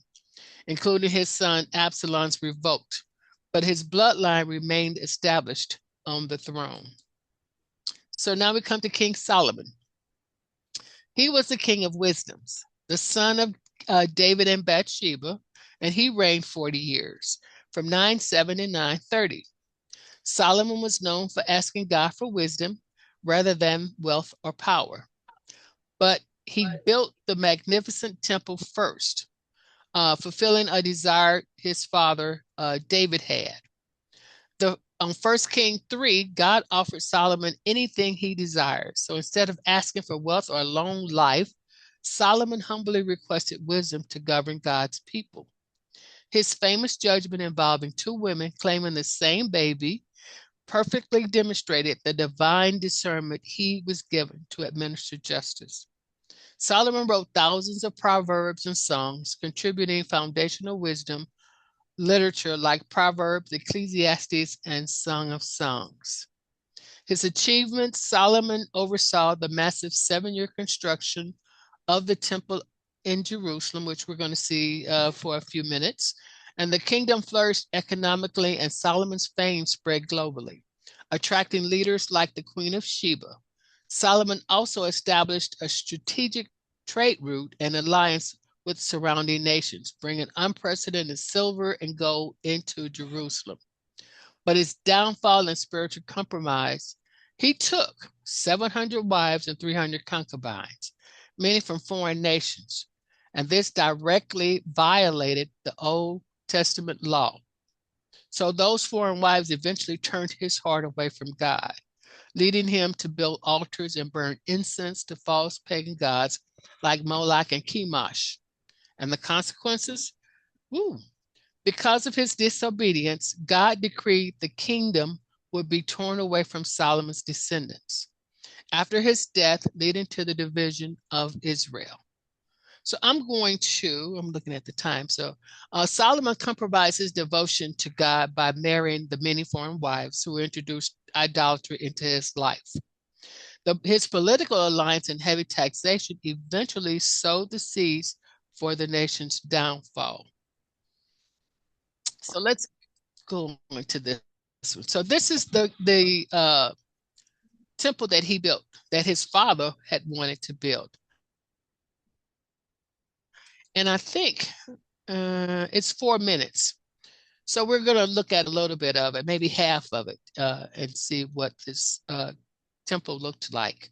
including his son Absalom's revolt, but his bloodline remained established on the throne. So now we come to King Solomon. He was the king of wisdoms, the son of David and Bathsheba, and he reigned 40 years, from 970 to 930. Solomon was known for asking God for wisdom rather than wealth or power. But he built the magnificent temple first, fulfilling a desire his father David had. On 1 Kings 3, God offered Solomon anything he desired. So instead of asking for wealth or a long life, Solomon humbly requested wisdom to govern God's people. His famous judgment involving two women claiming the same baby perfectly demonstrated the divine discernment he was given to administer justice. Solomon wrote thousands of proverbs and songs, contributing foundational wisdom literature like Proverbs, Ecclesiastes, and Song of Songs. His achievements: Solomon oversaw the massive 7-year construction of the temple in Jerusalem, which we're going to see for a few minutes. And the kingdom flourished economically, and Solomon's fame spread globally, attracting leaders like the Queen of Sheba. Solomon also established a strategic trade route and alliance with surrounding nations, bringing unprecedented silver and gold into Jerusalem. But his downfall and spiritual compromise, he took 700 wives and 300 concubines, many from foreign nations, and this directly violated the Old Testament law. So those foreign wives eventually turned his heart away from God, leading him to build altars and burn incense to false pagan gods like Moloch and Chemosh. And the consequences? Because of his disobedience, God decreed the kingdom would be torn away from Solomon's descendants after his death, leading to the division of Israel. So I'm looking at the time. So Solomon compromised his devotion to God by marrying the many foreign wives who introduced idolatry into his life. His political alliance and heavy taxation eventually sowed the seeds for the nation's downfall. So let's go into this one. So this is the temple that he built, that his father had wanted to build. And I think it's 4 minutes. So we're going to look at a little bit of it, maybe half of it, and see what this temple looked like.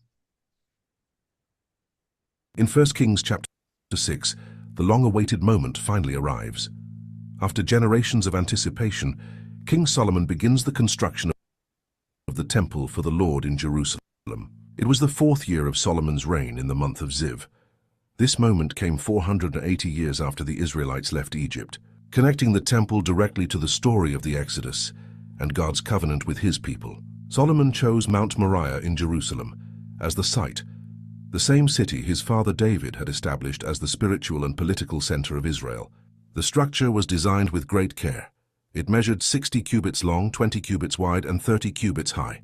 In 1 Kings chapter 6, the long-awaited moment finally arrives. After generations of anticipation, King Solomon begins the construction of the temple for the Lord in Jerusalem. It was the 4th year of Solomon's reign in the month of Ziv. This moment came 480 years after the Israelites left Egypt, connecting the temple directly to the story of the Exodus and God's covenant with his people. Solomon chose Mount Moriah in Jerusalem as the site, the same city his father David had established as the spiritual and political center of Israel. The structure was designed with great care. It measured 60 cubits long, 20 cubits wide, and 30 cubits high,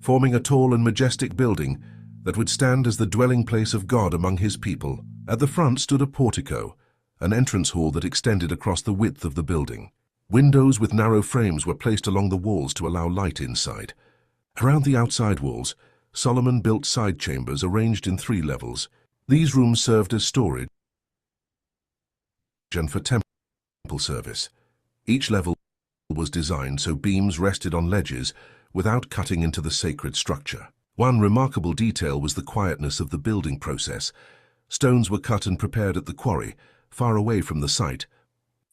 forming a tall and majestic building that would stand as the dwelling place of God among his people. At the front stood a portico, an entrance hall that extended across the width of the building. Windows with narrow frames were placed along the walls to allow light inside. Around the outside walls, Solomon built side chambers arranged in 3 levels. These rooms served as storage and for temple service. Each level was designed so beams rested on ledges without cutting into the sacred structure. One remarkable detail was the quietness of the building process. Stones were cut and prepared at the quarry, far away from the site.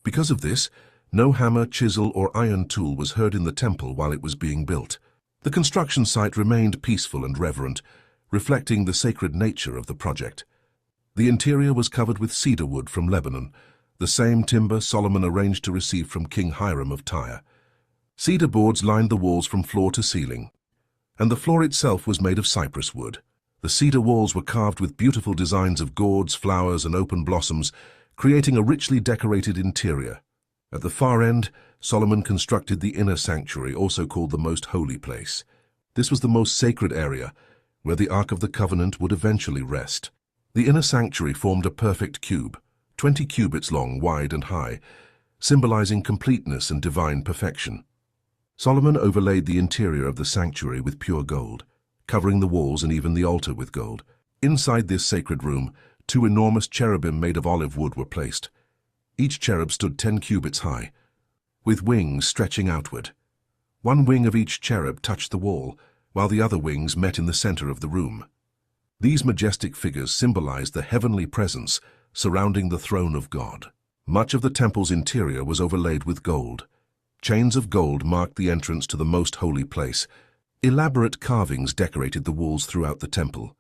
Because of this, no hammer, chisel, or iron tool was heard in the temple while it was being built. The construction site remained peaceful and reverent, reflecting the sacred nature of the project. The interior was covered with cedar wood from Lebanon, the same timber Solomon arranged to receive from King Hiram of Tyre. Cedar boards lined the walls from floor to ceiling, and the floor itself was made of cypress wood. The cedar walls were carved with beautiful designs of gourds, flowers, and open blossoms, creating a richly decorated interior. At the far end, Solomon constructed the inner sanctuary, also called the Most Holy Place. This was the most sacred area, where the Ark of the Covenant would eventually rest. The inner sanctuary formed a perfect cube, 20 cubits long, wide, and high, symbolizing completeness and divine perfection. Solomon overlaid the interior of the sanctuary with pure gold, covering the walls and even the altar with gold. Inside this sacred room, 2 enormous cherubim made of olive wood were placed. Each cherub stood 10 cubits high, with wings stretching outward. One wing of each cherub touched the wall, while the other wings met in the center of the room. These majestic figures symbolized the heavenly presence surrounding the throne of God. Much of the temple's interior was overlaid with gold. Chains of gold marked the entrance to the most holy place. Elaborate carvings decorated the walls throughout the temple.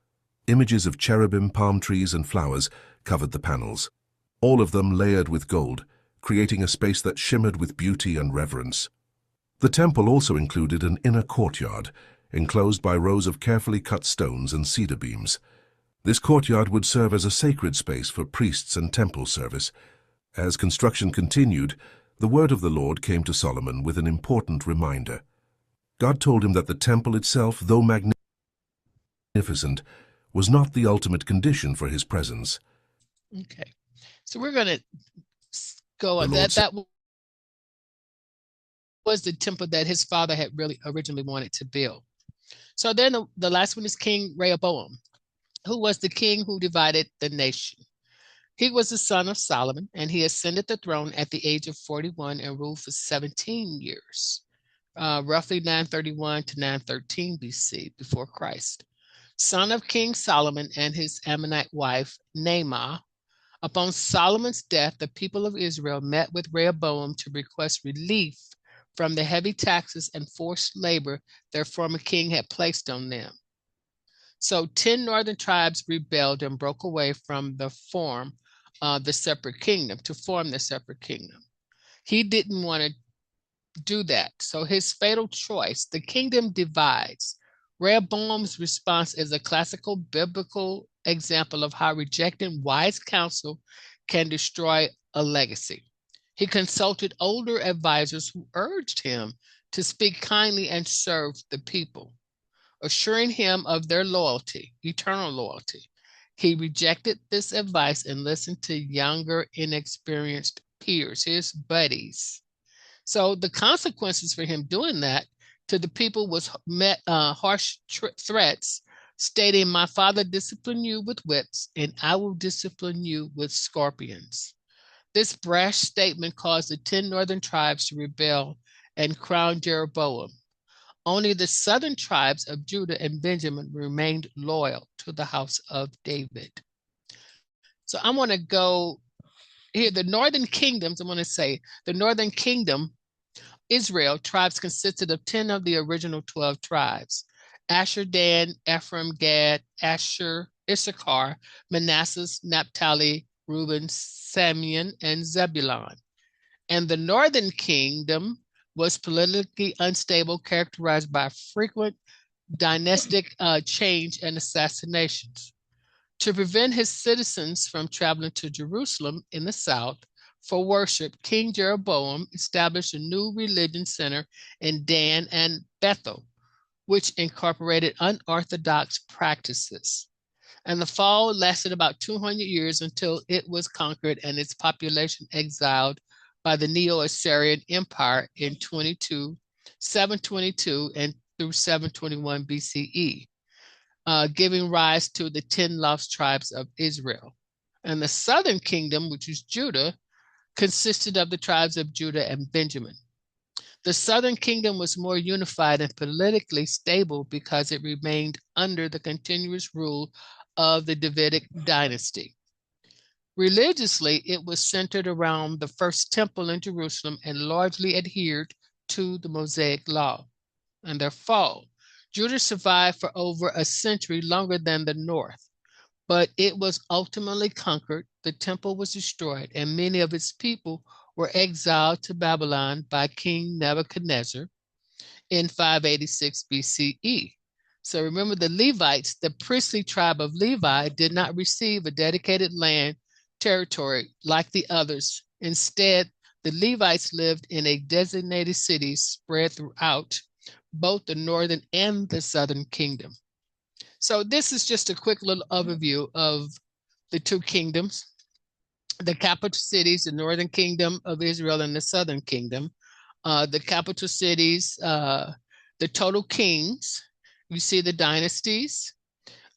Images of cherubim, palm trees, and flowers covered the panels, all of them layered with gold, creating a space that shimmered with beauty and reverence. The temple also included an inner courtyard, enclosed by rows of carefully cut stones and cedar beams. This courtyard would serve as a sacred space for priests and temple service. As construction continued, the word of the Lord came to Solomon with an important reminder. God told him that the temple itself, though magnificent, was not the ultimate condition for his presence. Okay, so we're going to go on that. That was the temple that his father had really originally wanted to build. So then the last one is King Rehoboam, who was the king who divided the nation. He was the son of Solomon, and he ascended the throne at the age of 41 and ruled for 17 years, roughly 931 to 913 BC, before Christ. Son of King Solomon and his Ammonite wife, Naamah. Upon Solomon's death, the people of Israel met with Rehoboam to request relief from the heavy taxes and forced labor their former king had placed on them. So 10 northern tribes rebelled and broke away from the separate kingdom, to form the separate kingdom. He didn't want to do that. So his fatal choice, the kingdom divides. Rehoboam's response is a classical biblical example of how rejecting wise counsel can destroy a legacy. He consulted older advisors who urged him to speak kindly and serve the people, assuring him of their loyalty, eternal loyalty. He rejected this advice and listened to younger, inexperienced peers, his buddies. So the consequences for him doing that to the people was harsh threats, stating, "My father disciplined you with whips, and I will discipline you with scorpions." This brash statement caused the 10 northern tribes to rebel and crown Jeroboam. Only the southern tribes of Judah and Benjamin remained loyal to the house of David. So I want to go here, the northern kingdoms, I want to say the northern kingdom, Israel tribes consisted of 10 of the original 12 tribes: Asher, Dan, Ephraim, Gad, Asher, Issachar, Manasseh, Naphtali, Reuben, Simeon, and Zebulun. And the northern kingdom was politically unstable, characterized by frequent dynastic change and assassinations. To prevent his citizens from traveling to Jerusalem in the south for worship, King Jeroboam established a new religion center in Dan and Bethel, which incorporated unorthodox practices. And the fall lasted about 200 years until it was conquered and its population exiled by the Neo-Assyrian Empire in 722 and through 721 BCE, giving rise to the 10 lost tribes of Israel. And the southern kingdom, which is Judah, consisted of the tribes of Judah and Benjamin. The southern kingdom was more unified and politically stable because it remained under the continuous rule of the Davidic dynasty. Religiously, it was centered around the first temple in Jerusalem and largely adhered to the Mosaic law. And their fall, Judah survived for over a century, longer than the north, but it was ultimately conquered. The temple was destroyed, and many of its people were exiled to Babylon by King Nebuchadnezzar in 586 BCE. So remember, the Levites, the priestly tribe of Levi, did not receive a dedicated land territory like the others. Instead, the Levites lived in a designated city spread throughout both the northern and the southern kingdom. So this is just a quick little overview of the two kingdoms, the capital cities, the northern kingdom of Israel and the southern kingdom. The capital cities, the total kings, you see the dynasties,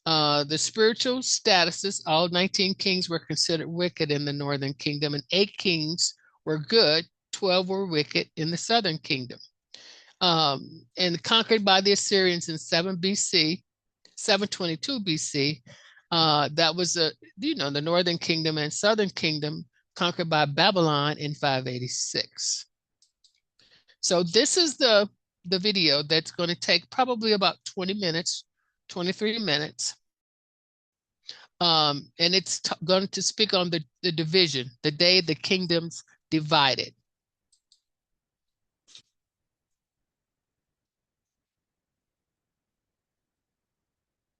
the spiritual statuses. All 19 kings were considered wicked in the northern kingdom, and 8 kings were good, 12 were wicked in the southern kingdom. And conquered by the Assyrians in 722 BC. That was the northern kingdom and southern kingdom conquered by Babylon in 586. So this is the video that's going to take probably about 20 minutes, 23 minutes. And it's going to speak on the division, the day the kingdoms divided.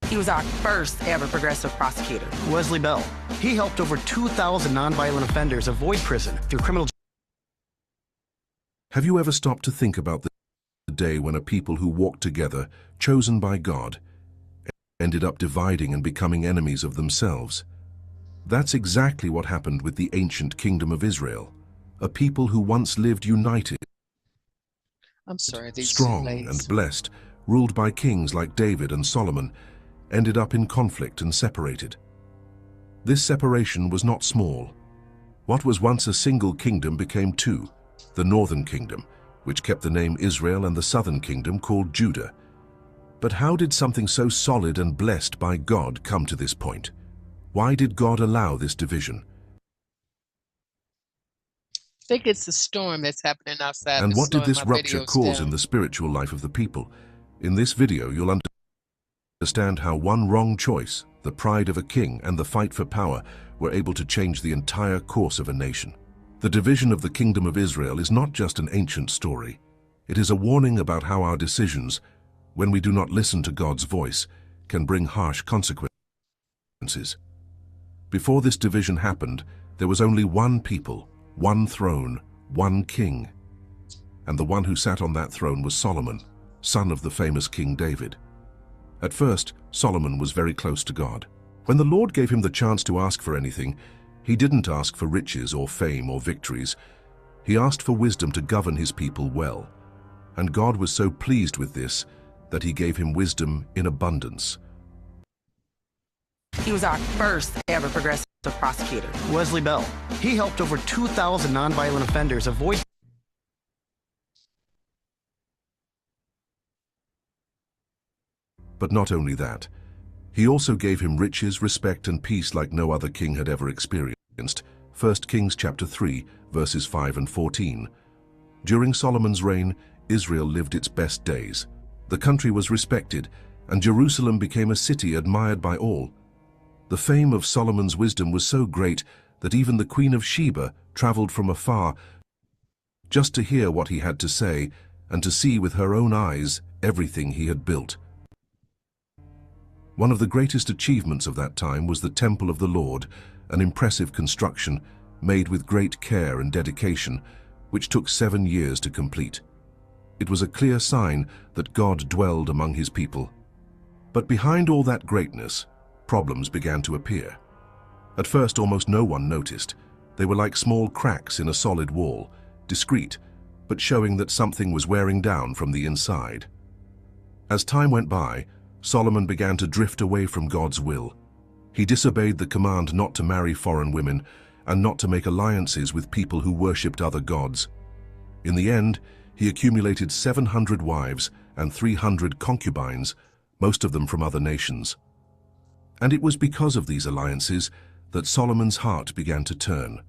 He was our first ever progressive prosecutor. Wesley Bell. He helped over 2,000 nonviolent offenders avoid prison through criminal. Have you ever stopped to think about the day when a people who walked together, chosen by God, ended up dividing and becoming enemies of themselves? That's exactly what happened with the ancient kingdom of Israel, a people who once lived united, strong and blessed, ruled by kings like David and Solomon, ended up in conflict and separated. This separation was not small. What was once a single kingdom became two, the northern kingdom, which kept the name Israel, and the southern kingdom called Judah. But how did something so solid and blessed by God come to this point? Why did God allow this division? I think it's the storm that's happening outside. And what did this rupture cause in the spiritual life of the people? In this video, you'll understand how one wrong choice, the pride of a king and the fight for power, were able to change the entire course of a nation. The division of the kingdom of Israel is not just an ancient story. It is a warning about how our decisions, when we do not listen to God's voice, can bring harsh consequences. Before this division happened, there was only one people, one throne, one king. And the one who sat on that throne was Solomon, son of the famous King David. At first, Solomon was very close to God. When the Lord gave him the chance to ask for anything, he didn't ask for riches or fame or victories. He asked for wisdom to govern his people well. And God was so pleased with this that he gave him wisdom in abundance. He was our first ever progressive prosecutor. Wesley Bell. He helped over 2,000 nonviolent offenders avoid. But not only that, he also gave him riches, respect, and peace like no other king had ever experienced. 1 Kings chapter 3, verses 5 and 14. During Solomon's reign, Israel lived its best days. The country was respected, and Jerusalem became a city admired by all. The fame of Solomon's wisdom was so great that even the Queen of Sheba traveled from afar just to hear what he had to say and to see with her own eyes everything he had built. One of the greatest achievements of that time was the Temple of the Lord, an impressive construction made with great care and dedication, which took 7 years to complete. It was a clear sign that God dwelled among his people. But behind all that greatness, problems began to appear. At first, almost no one noticed. They were like small cracks in a solid wall, discreet, but showing that something was wearing down from the inside. As time went by, Solomon began to drift away from God's will. He disobeyed the command not to marry foreign women and not to make alliances with people who worshipped other gods. In the end, he accumulated 700 wives and 300 concubines, most of them from other nations. And it was because of these alliances that Solomon's heart began to turn.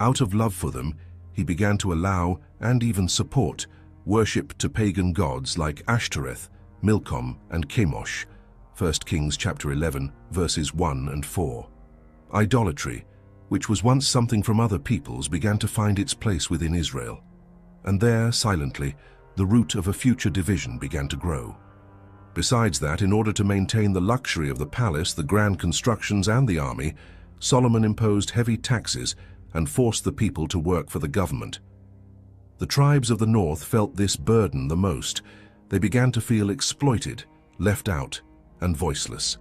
Out of love for them, he began to allow and even support worship to pagan gods like Ashtoreth, Milcom, and Chemosh. 1 Kings chapter 11, verses 1 and 4. Idolatry, which was once something from other peoples, began to find its place within Israel. And there, silently, the root of a future division began to grow. Besides that, in order to maintain the luxury of the palace, the grand constructions, and the army, Solomon imposed heavy taxes and forced the people to work for the government. The tribes of the north felt this burden the most. They began to feel exploited, left out, and voiceless.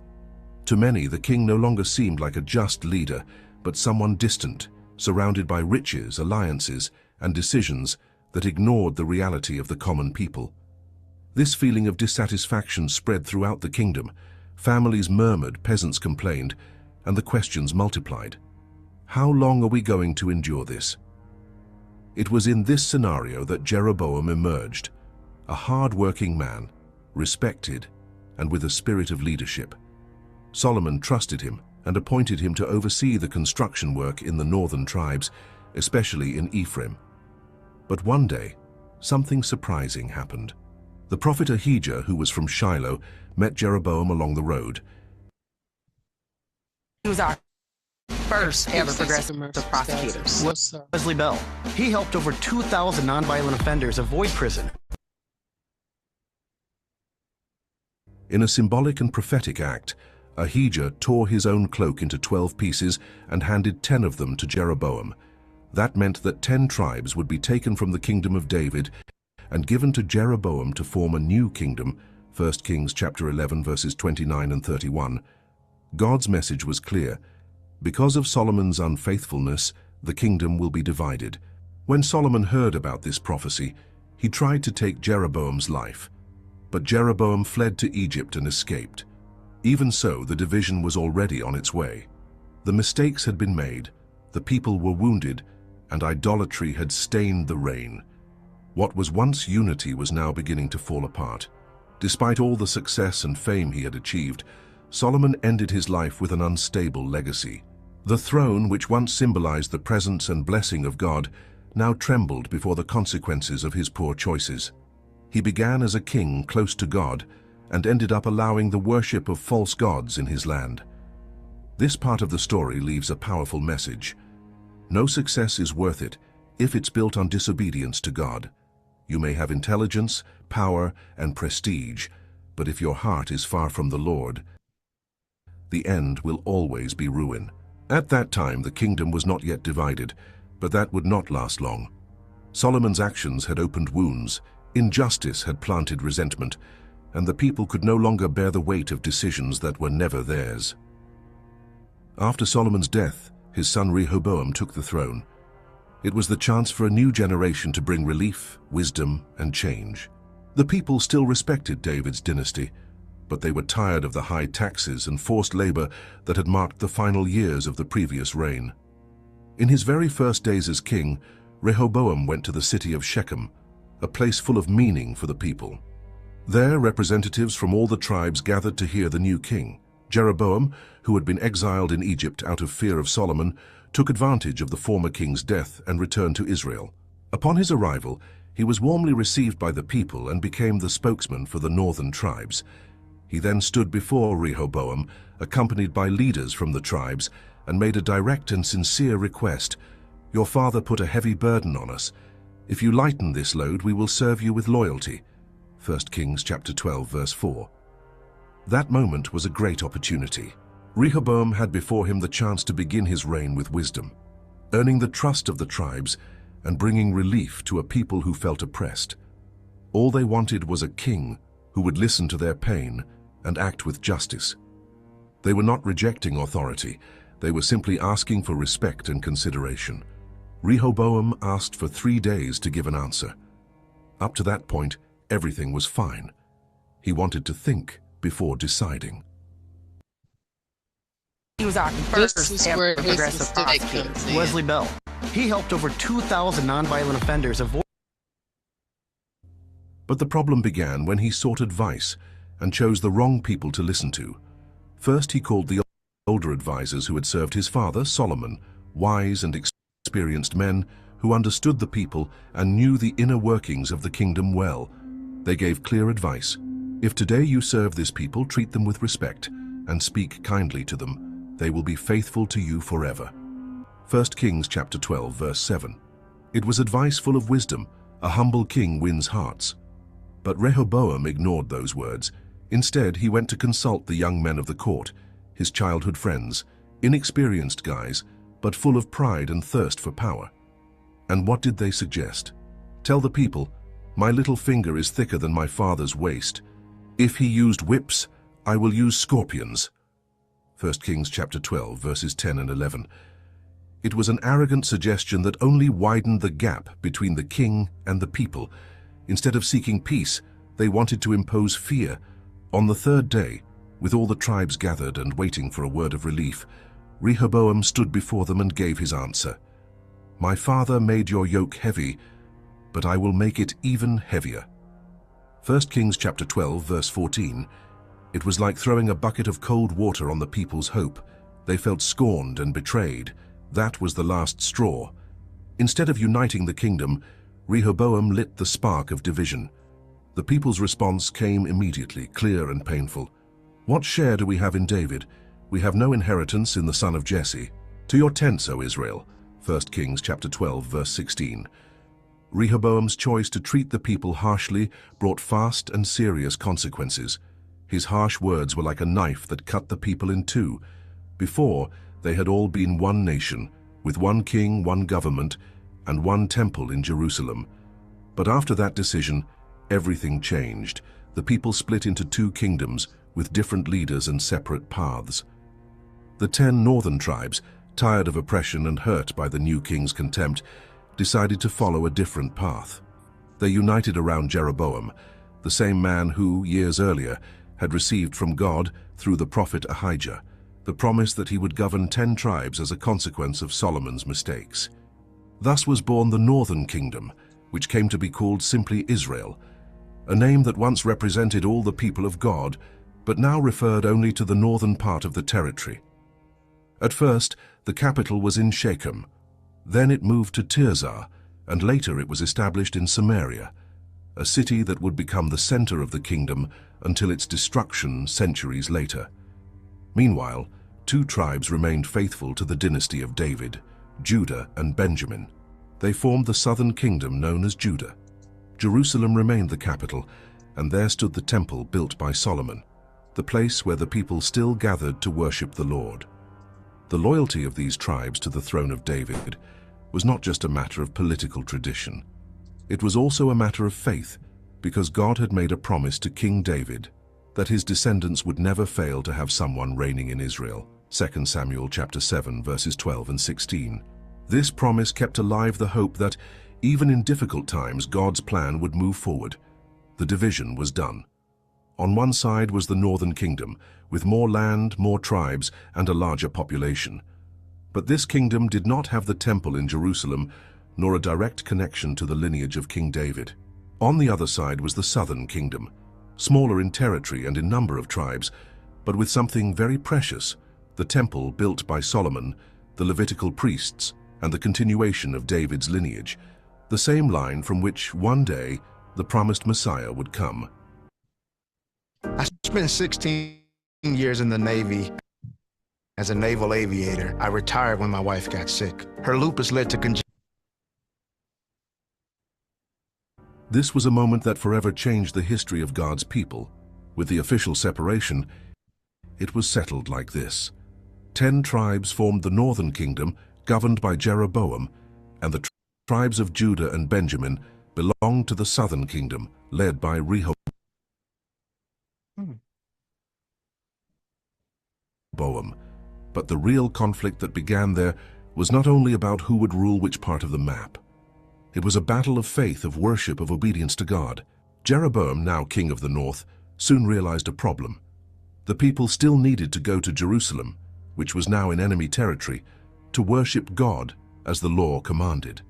To many, the king no longer seemed like a just leader, but someone distant, surrounded by riches, alliances, and decisions that ignored the reality of the common people. This feeling of dissatisfaction spread throughout the kingdom. Families murmured, peasants complained, and the questions multiplied. How long are we going to endure this? It was in this scenario that Jeroboam emerged, a hard-working man, respected, and with a spirit of leadership. Solomon trusted him and appointed him to oversee the construction work in the northern tribes, especially in Ephraim. But one day, something surprising happened. The prophet Ahijah, who was from Shiloh, met Jeroboam along the road. He was our first ever progressive prosecutor. Wesley Bell. He helped over 2,000 nonviolent offenders avoid prison. In a symbolic and prophetic act, Ahijah tore his own cloak into 12 pieces and handed 10 of them to Jeroboam. That meant that 10 tribes would be taken from the kingdom of David and given to Jeroboam to form a new kingdom, 1 Kings chapter 11, verses 29 and 31. God's message was clear. Because of Solomon's unfaithfulness, the kingdom will be divided. When Solomon heard about this prophecy, he tried to take Jeroboam's life. But Jeroboam fled to Egypt and escaped. Even so, the division was already on its way. The mistakes had been made, the people were wounded, and idolatry had stained the reign. What was once unity was now beginning to fall apart. Despite all the success and fame he had achieved, Solomon ended his life with an unstable legacy. The throne, which once symbolized the presence and blessing of God, now trembled before the consequences of his poor choices. He began as a king close to God and ended up allowing the worship of false gods in his land. This part of the story leaves a powerful message. No success is worth it if it's built on disobedience to God. You may have intelligence, power, and prestige, but if your heart is far from the Lord, The end will always be ruin. At that time, the kingdom was not yet divided, but that would not last long. Solomon's actions had opened wounds, injustice had planted resentment, and the people could no longer bear the weight of decisions that were never theirs. After Solomon's death, his son Rehoboam took the throne. It was the chance for a new generation to bring relief, wisdom, and change. The people still respected David's dynasty, but they were tired of the high taxes and forced labor that had marked the final years of the previous reign. In his very first days as king, Rehoboam went to the city of Shechem, a place full of meaning for the people. There, representatives from all the tribes gathered to hear the new king. Jeroboam, who had been exiled in Egypt out of fear of Solomon, took advantage of the former king's death and returned to Israel. Upon his arrival, he was warmly received by the people and became the spokesman for the northern tribes. He then stood before Rehoboam, accompanied by leaders from the tribes, and made a direct and sincere request. "Your father put a heavy burden on us. If you lighten this load, we will serve you with loyalty." 1 Kings chapter 12, verse 4. That moment was a great opportunity. Rehoboam had before him the chance to begin his reign with wisdom, earning the trust of the tribes and bringing relief to a people who felt oppressed. All they wanted was a king who would listen to their pain and act with justice. They were not rejecting authority, they were simply asking for respect and consideration. Rehoboam asked for 3 days to give an answer. Up to that point, everything was fine. He wanted to think before deciding. He was our This first is ever where his progressive mistake prosecutor. comes in. Wesley Bell. He helped over 2,000 nonviolent offenders avoid. But the problem began when he sought advice and chose the wrong people to listen to. First, he called the older advisors who had served his father, Solomon, wise and experienced men who understood the people and knew the inner workings of the kingdom well. They gave clear advice. If today you serve this people, treat them with respect and speak kindly to them. They will be faithful to you forever. 1 Kings chapter 12, verse 7. It was advice full of wisdom. A humble king wins hearts. But Rehoboam ignored those words. Instead, he went to consult the young men of the court, his childhood friends, inexperienced guys, but full of pride and thirst for power. And what did they suggest? Tell the people, "My little finger is thicker than my father's waist. If he used whips, I will use scorpions." 1 Kings chapter 12, verses 10 and 11. It was an arrogant suggestion that only widened the gap between the king and the people. Instead of seeking peace, they wanted to impose fear. On the third day, with all the tribes gathered and waiting for a word of relief, Rehoboam stood before them and gave his answer. "My father made your yoke heavy, but I will make it even heavier." 1 Kings chapter 12, verse 14. It was like throwing a bucket of cold water on the people's hope. They felt scorned and betrayed. That was the last straw. Instead of uniting the kingdom, Rehoboam lit the spark of division. The people's response came immediately, clear and painful. "What share do we have in David? We have no inheritance in the son of Jesse. To your tents, O Israel." 1 Kings chapter 12, verse 16. Rehoboam's choice to treat the people harshly brought fast and serious consequences. His harsh words were like a knife that cut the people in two. Before, they had all been one nation, with one king, one government, and one temple in Jerusalem. But after that decision, everything changed. The people split into two kingdoms, with different leaders and separate paths. The 10 northern tribes, tired of oppression and hurt by the new king's contempt, decided to follow a different path. They united around Jeroboam, the same man who, years earlier, had received from God, through the prophet Ahijah, the promise that he would govern 10 tribes as a consequence of Solomon's mistakes. Thus was born the Northern Kingdom, which came to be called simply Israel, a name that once represented all the people of God, but now referred only to the northern part of the territory. At first, the capital was in Shechem. Then it moved to Tirzah, and later it was established in Samaria, a city that would become the center of the kingdom until its destruction centuries later. Meanwhile, 2 tribes remained faithful to the dynasty of David, Judah and Benjamin. They formed the southern kingdom known as Judah. Jerusalem remained the capital, and there stood the temple built by Solomon. the place where the people still gathered to worship the Lord. The loyalty of these tribes to the throne of David was not just a matter of political tradition. It was also a matter of faith, because God had made a promise to King David that his descendants would never fail to have someone reigning in Israel. 2 Samuel chapter 7, verses 12 and 16. This promise kept alive the hope that, even in difficult times, God's plan would move forward. The division was done. On one side was the northern kingdom, with more land, more tribes, and a larger population. But this kingdom did not have the temple in Jerusalem, nor a direct connection to the lineage of King David. On the other side was the southern kingdom, smaller in territory and in number of tribes, but with something very precious: the temple built by Solomon, the Levitical priests, and the continuation of David's lineage, the same line from which one day the promised Messiah would come. I spent 16 years in the Navy as a naval aviator. I retired when my wife got sick. Her lupus led to congestion. This was a moment that forever changed the history of God's people. With the official separation, it was settled like this. 10 tribes formed the northern kingdom, governed by Jeroboam, and the tribes of Judah and Benjamin belonged to the southern kingdom, led by Rehoboam. But the real conflict that began there was not only about who would rule which part of the map. It was a battle of faith, of worship, of obedience to God. Jeroboam, now king of the north, soon realized a problem. The people still needed to go to Jerusalem, which was now in enemy territory, to worship God as the law commanded.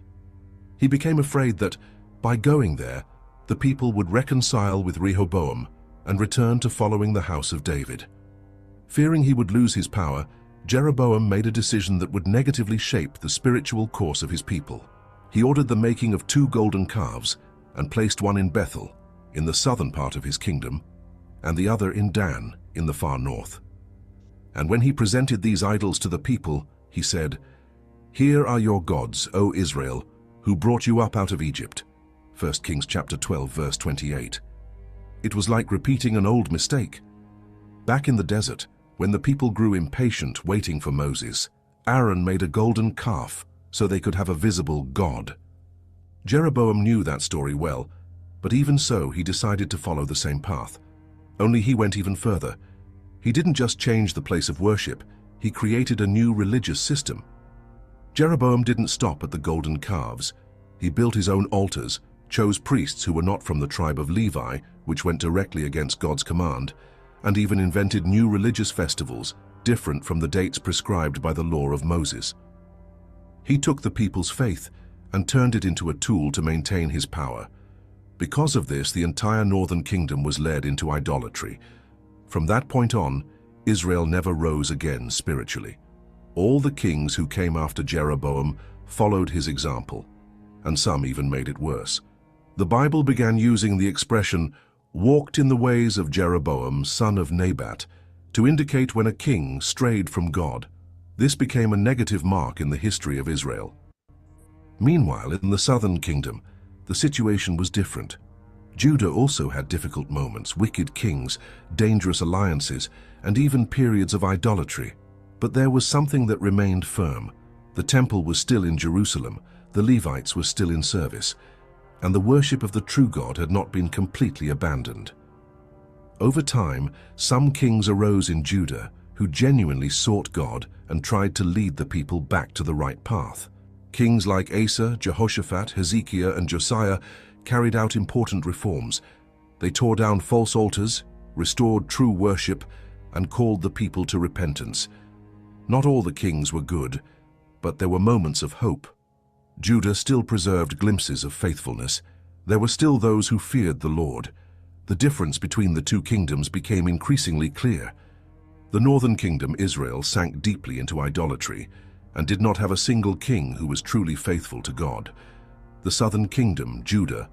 He became afraid that, by going there, the people would reconcile with Rehoboam and return to following the house of David. Fearing he would lose his power, Jeroboam made a decision that would negatively shape the spiritual course of his people. He ordered the making of 2 golden calves and placed one in Bethel, in the southern part of his kingdom, and the other in Dan, in the far north. And when he presented these idols to the people, he said, "Here are your gods, O Israel, who brought you up out of Egypt." 1 Kings chapter 12, verse 28. It was like repeating an old mistake. Back in the desert, when the people grew impatient waiting for Moses, Aaron made a golden calf so they could have a visible God. Jeroboam knew that story well, but even so he decided to follow the same path. Only he went even further. He didn't just change the place of worship, he created a new religious system. Jeroboam didn't stop at the golden calves. He built his own altars, chose priests who were not from the tribe of Levi, which went directly against God's command, and even invented new religious festivals, different from the dates prescribed by the law of Moses. He took the people's faith and turned it into a tool to maintain his power. Because of this, the entire northern kingdom was led into idolatry. From that point on, Israel never rose again spiritually. All the kings who came after Jeroboam followed his example, and some even made it worse. The Bible began using the expression, "walked in the ways of Jeroboam, son of Nebat," to indicate when a king strayed from God. This became a negative mark in the history of Israel. Meanwhile, in the southern kingdom, the situation was different. Judah also had difficult moments, wicked kings, dangerous alliances, and even periods of idolatry. But there was something that remained firm. The temple was still in Jerusalem, the Levites were still in service, and the worship of the true God had not been completely abandoned. Over time, some kings arose in Judah who genuinely sought God and tried to lead the people back to the right path. Kings like Asa, Jehoshaphat, Hezekiah, and Josiah carried out important reforms. They tore down false altars, restored true worship, and called the people to repentance. Not all the kings were good, but there were moments of hope. Judah still preserved glimpses of faithfulness. There were still those who feared the Lord. The difference between the two kingdoms became increasingly clear. The northern kingdom, Israel, sank deeply into idolatry and did not have a single king who was truly faithful to God. The southern kingdom, Judah.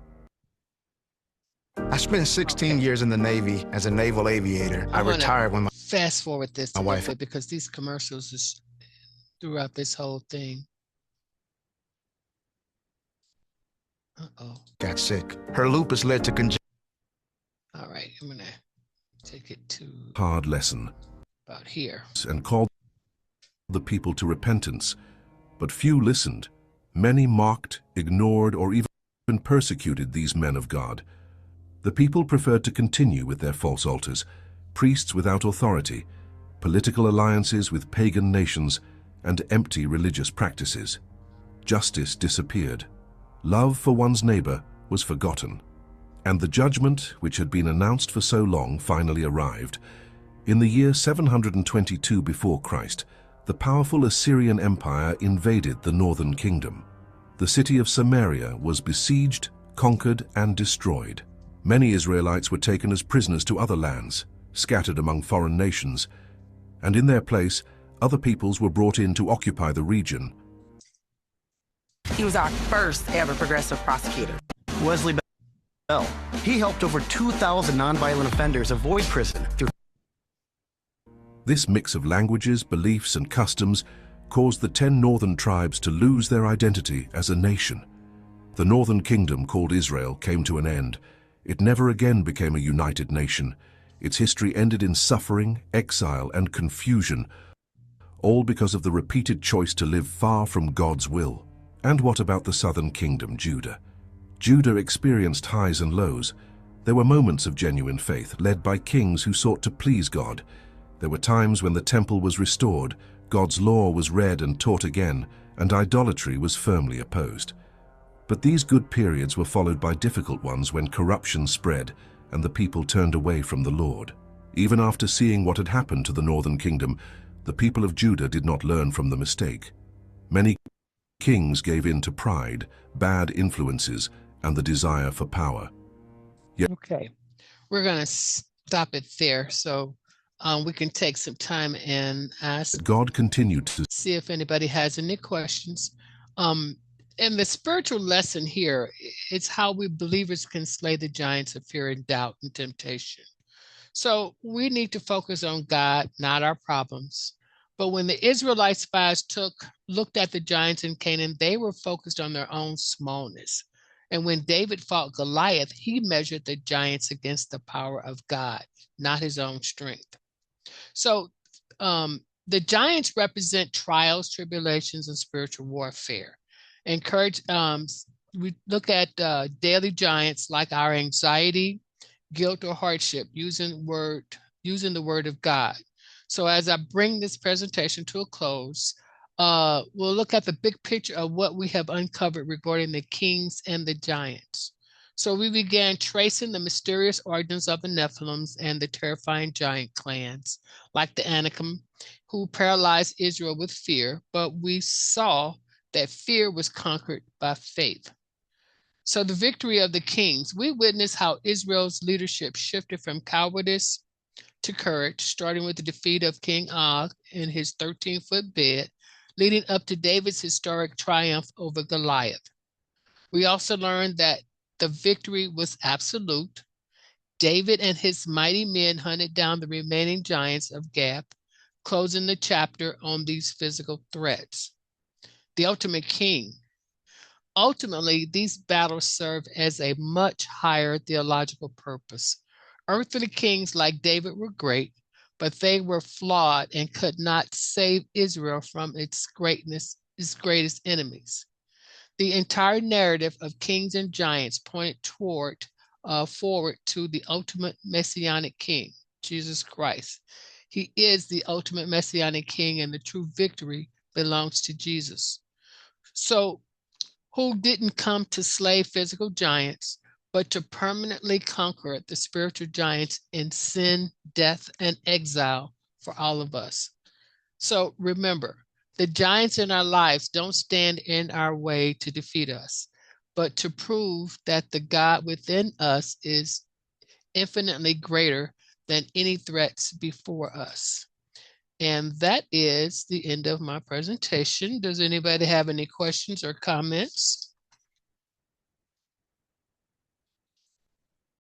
I spent 16 years in the Navy as a naval aviator. I retired when my fast forward this my a wife little bit because these commercials is throughout this whole thing. got sick. Her lupus led to congestion. All right, I'm gonna take it to hard lesson about here. and called the people to repentance, but few listened. Many mocked, ignored, or even persecuted these men of God. The people preferred to continue with their false altars, priests without authority, political alliances with pagan nations, and empty religious practices. Justice disappeared. Love for one's neighbor was forgotten. And the judgment, which had been announced for so long, finally arrived. In the year 722 before Christ, the powerful Assyrian Empire invaded the northern kingdom. The city of Samaria was besieged, conquered, and destroyed. Many Israelites were taken as prisoners to other lands, scattered among foreign nations, and in their place, other peoples were brought in to occupy the region. He was our first ever progressive prosecutor. Wesley Bell. He helped over 2,000 nonviolent offenders avoid prison through. This mix of languages, beliefs, and customs caused the 10 northern tribes to lose their identity as a nation. The northern kingdom, called Israel, came to an end. It never again became a united nation. Its history ended in suffering, exile, and confusion, all because of the repeated choice to live far from God's will. And what about the southern kingdom, Judah? Judah experienced highs and lows. There were moments of genuine faith, led by kings who sought to please God. There were times when the temple was restored, God's law was read and taught again, and idolatry was firmly opposed. But these good periods were followed by difficult ones when corruption spread and the people turned away from the Lord. Even after seeing what had happened to the northern kingdom, the people of Judah did not learn from the mistake. Many kings gave in to pride, bad influences, and the desire for power. Okay, we're going to stop it there so we can take some time and ask. God continued to see if anybody has any questions. And the spiritual lesson here, it's how we believers can slay the giants of fear and doubt and temptation. So we need to focus on God, not our problems. But when the Israelite spies looked at the giants in Canaan, they were focused on their own smallness. And when David fought Goliath, he measured the giants against the power of God, not his own strength. So the giants represent trials, tribulations, and spiritual warfare. We look at daily giants like our anxiety, guilt, or hardship using the word of God. So as I bring this presentation to a close, we'll look at the big picture of what we have uncovered regarding the kings and the giants. So we began tracing the mysterious origins of the Nephilims and the terrifying giant clans, like the Anakim, who paralyzed Israel with fear, but we saw that fear was conquered by faith. So the victory of the kings, we witnessed how Israel's leadership shifted from cowardice to courage, starting with the defeat of King Og in his 13-foot bed, leading up to David's historic triumph over Goliath. We also learned that the victory was absolute. David and his mighty men hunted down the remaining giants of Gath, closing the chapter on these physical threats. The ultimate king. Ultimately, these battles serve as a much higher theological purpose. Earthly kings like David were great, but they were flawed and could not save Israel from its greatest enemies. The entire narrative of kings and giants pointed forward to the ultimate messianic king, Jesus Christ. He is the ultimate messianic king, and the true victory belongs to Jesus. So, who didn't come to slay physical giants, but to permanently conquer the spiritual giants in sin, death, and exile for all of us. So remember, the giants in our lives don't stand in our way to defeat us, but to prove that the God within us is infinitely greater than any threats before us. And that is the end of my presentation. Does anybody have any questions or comments?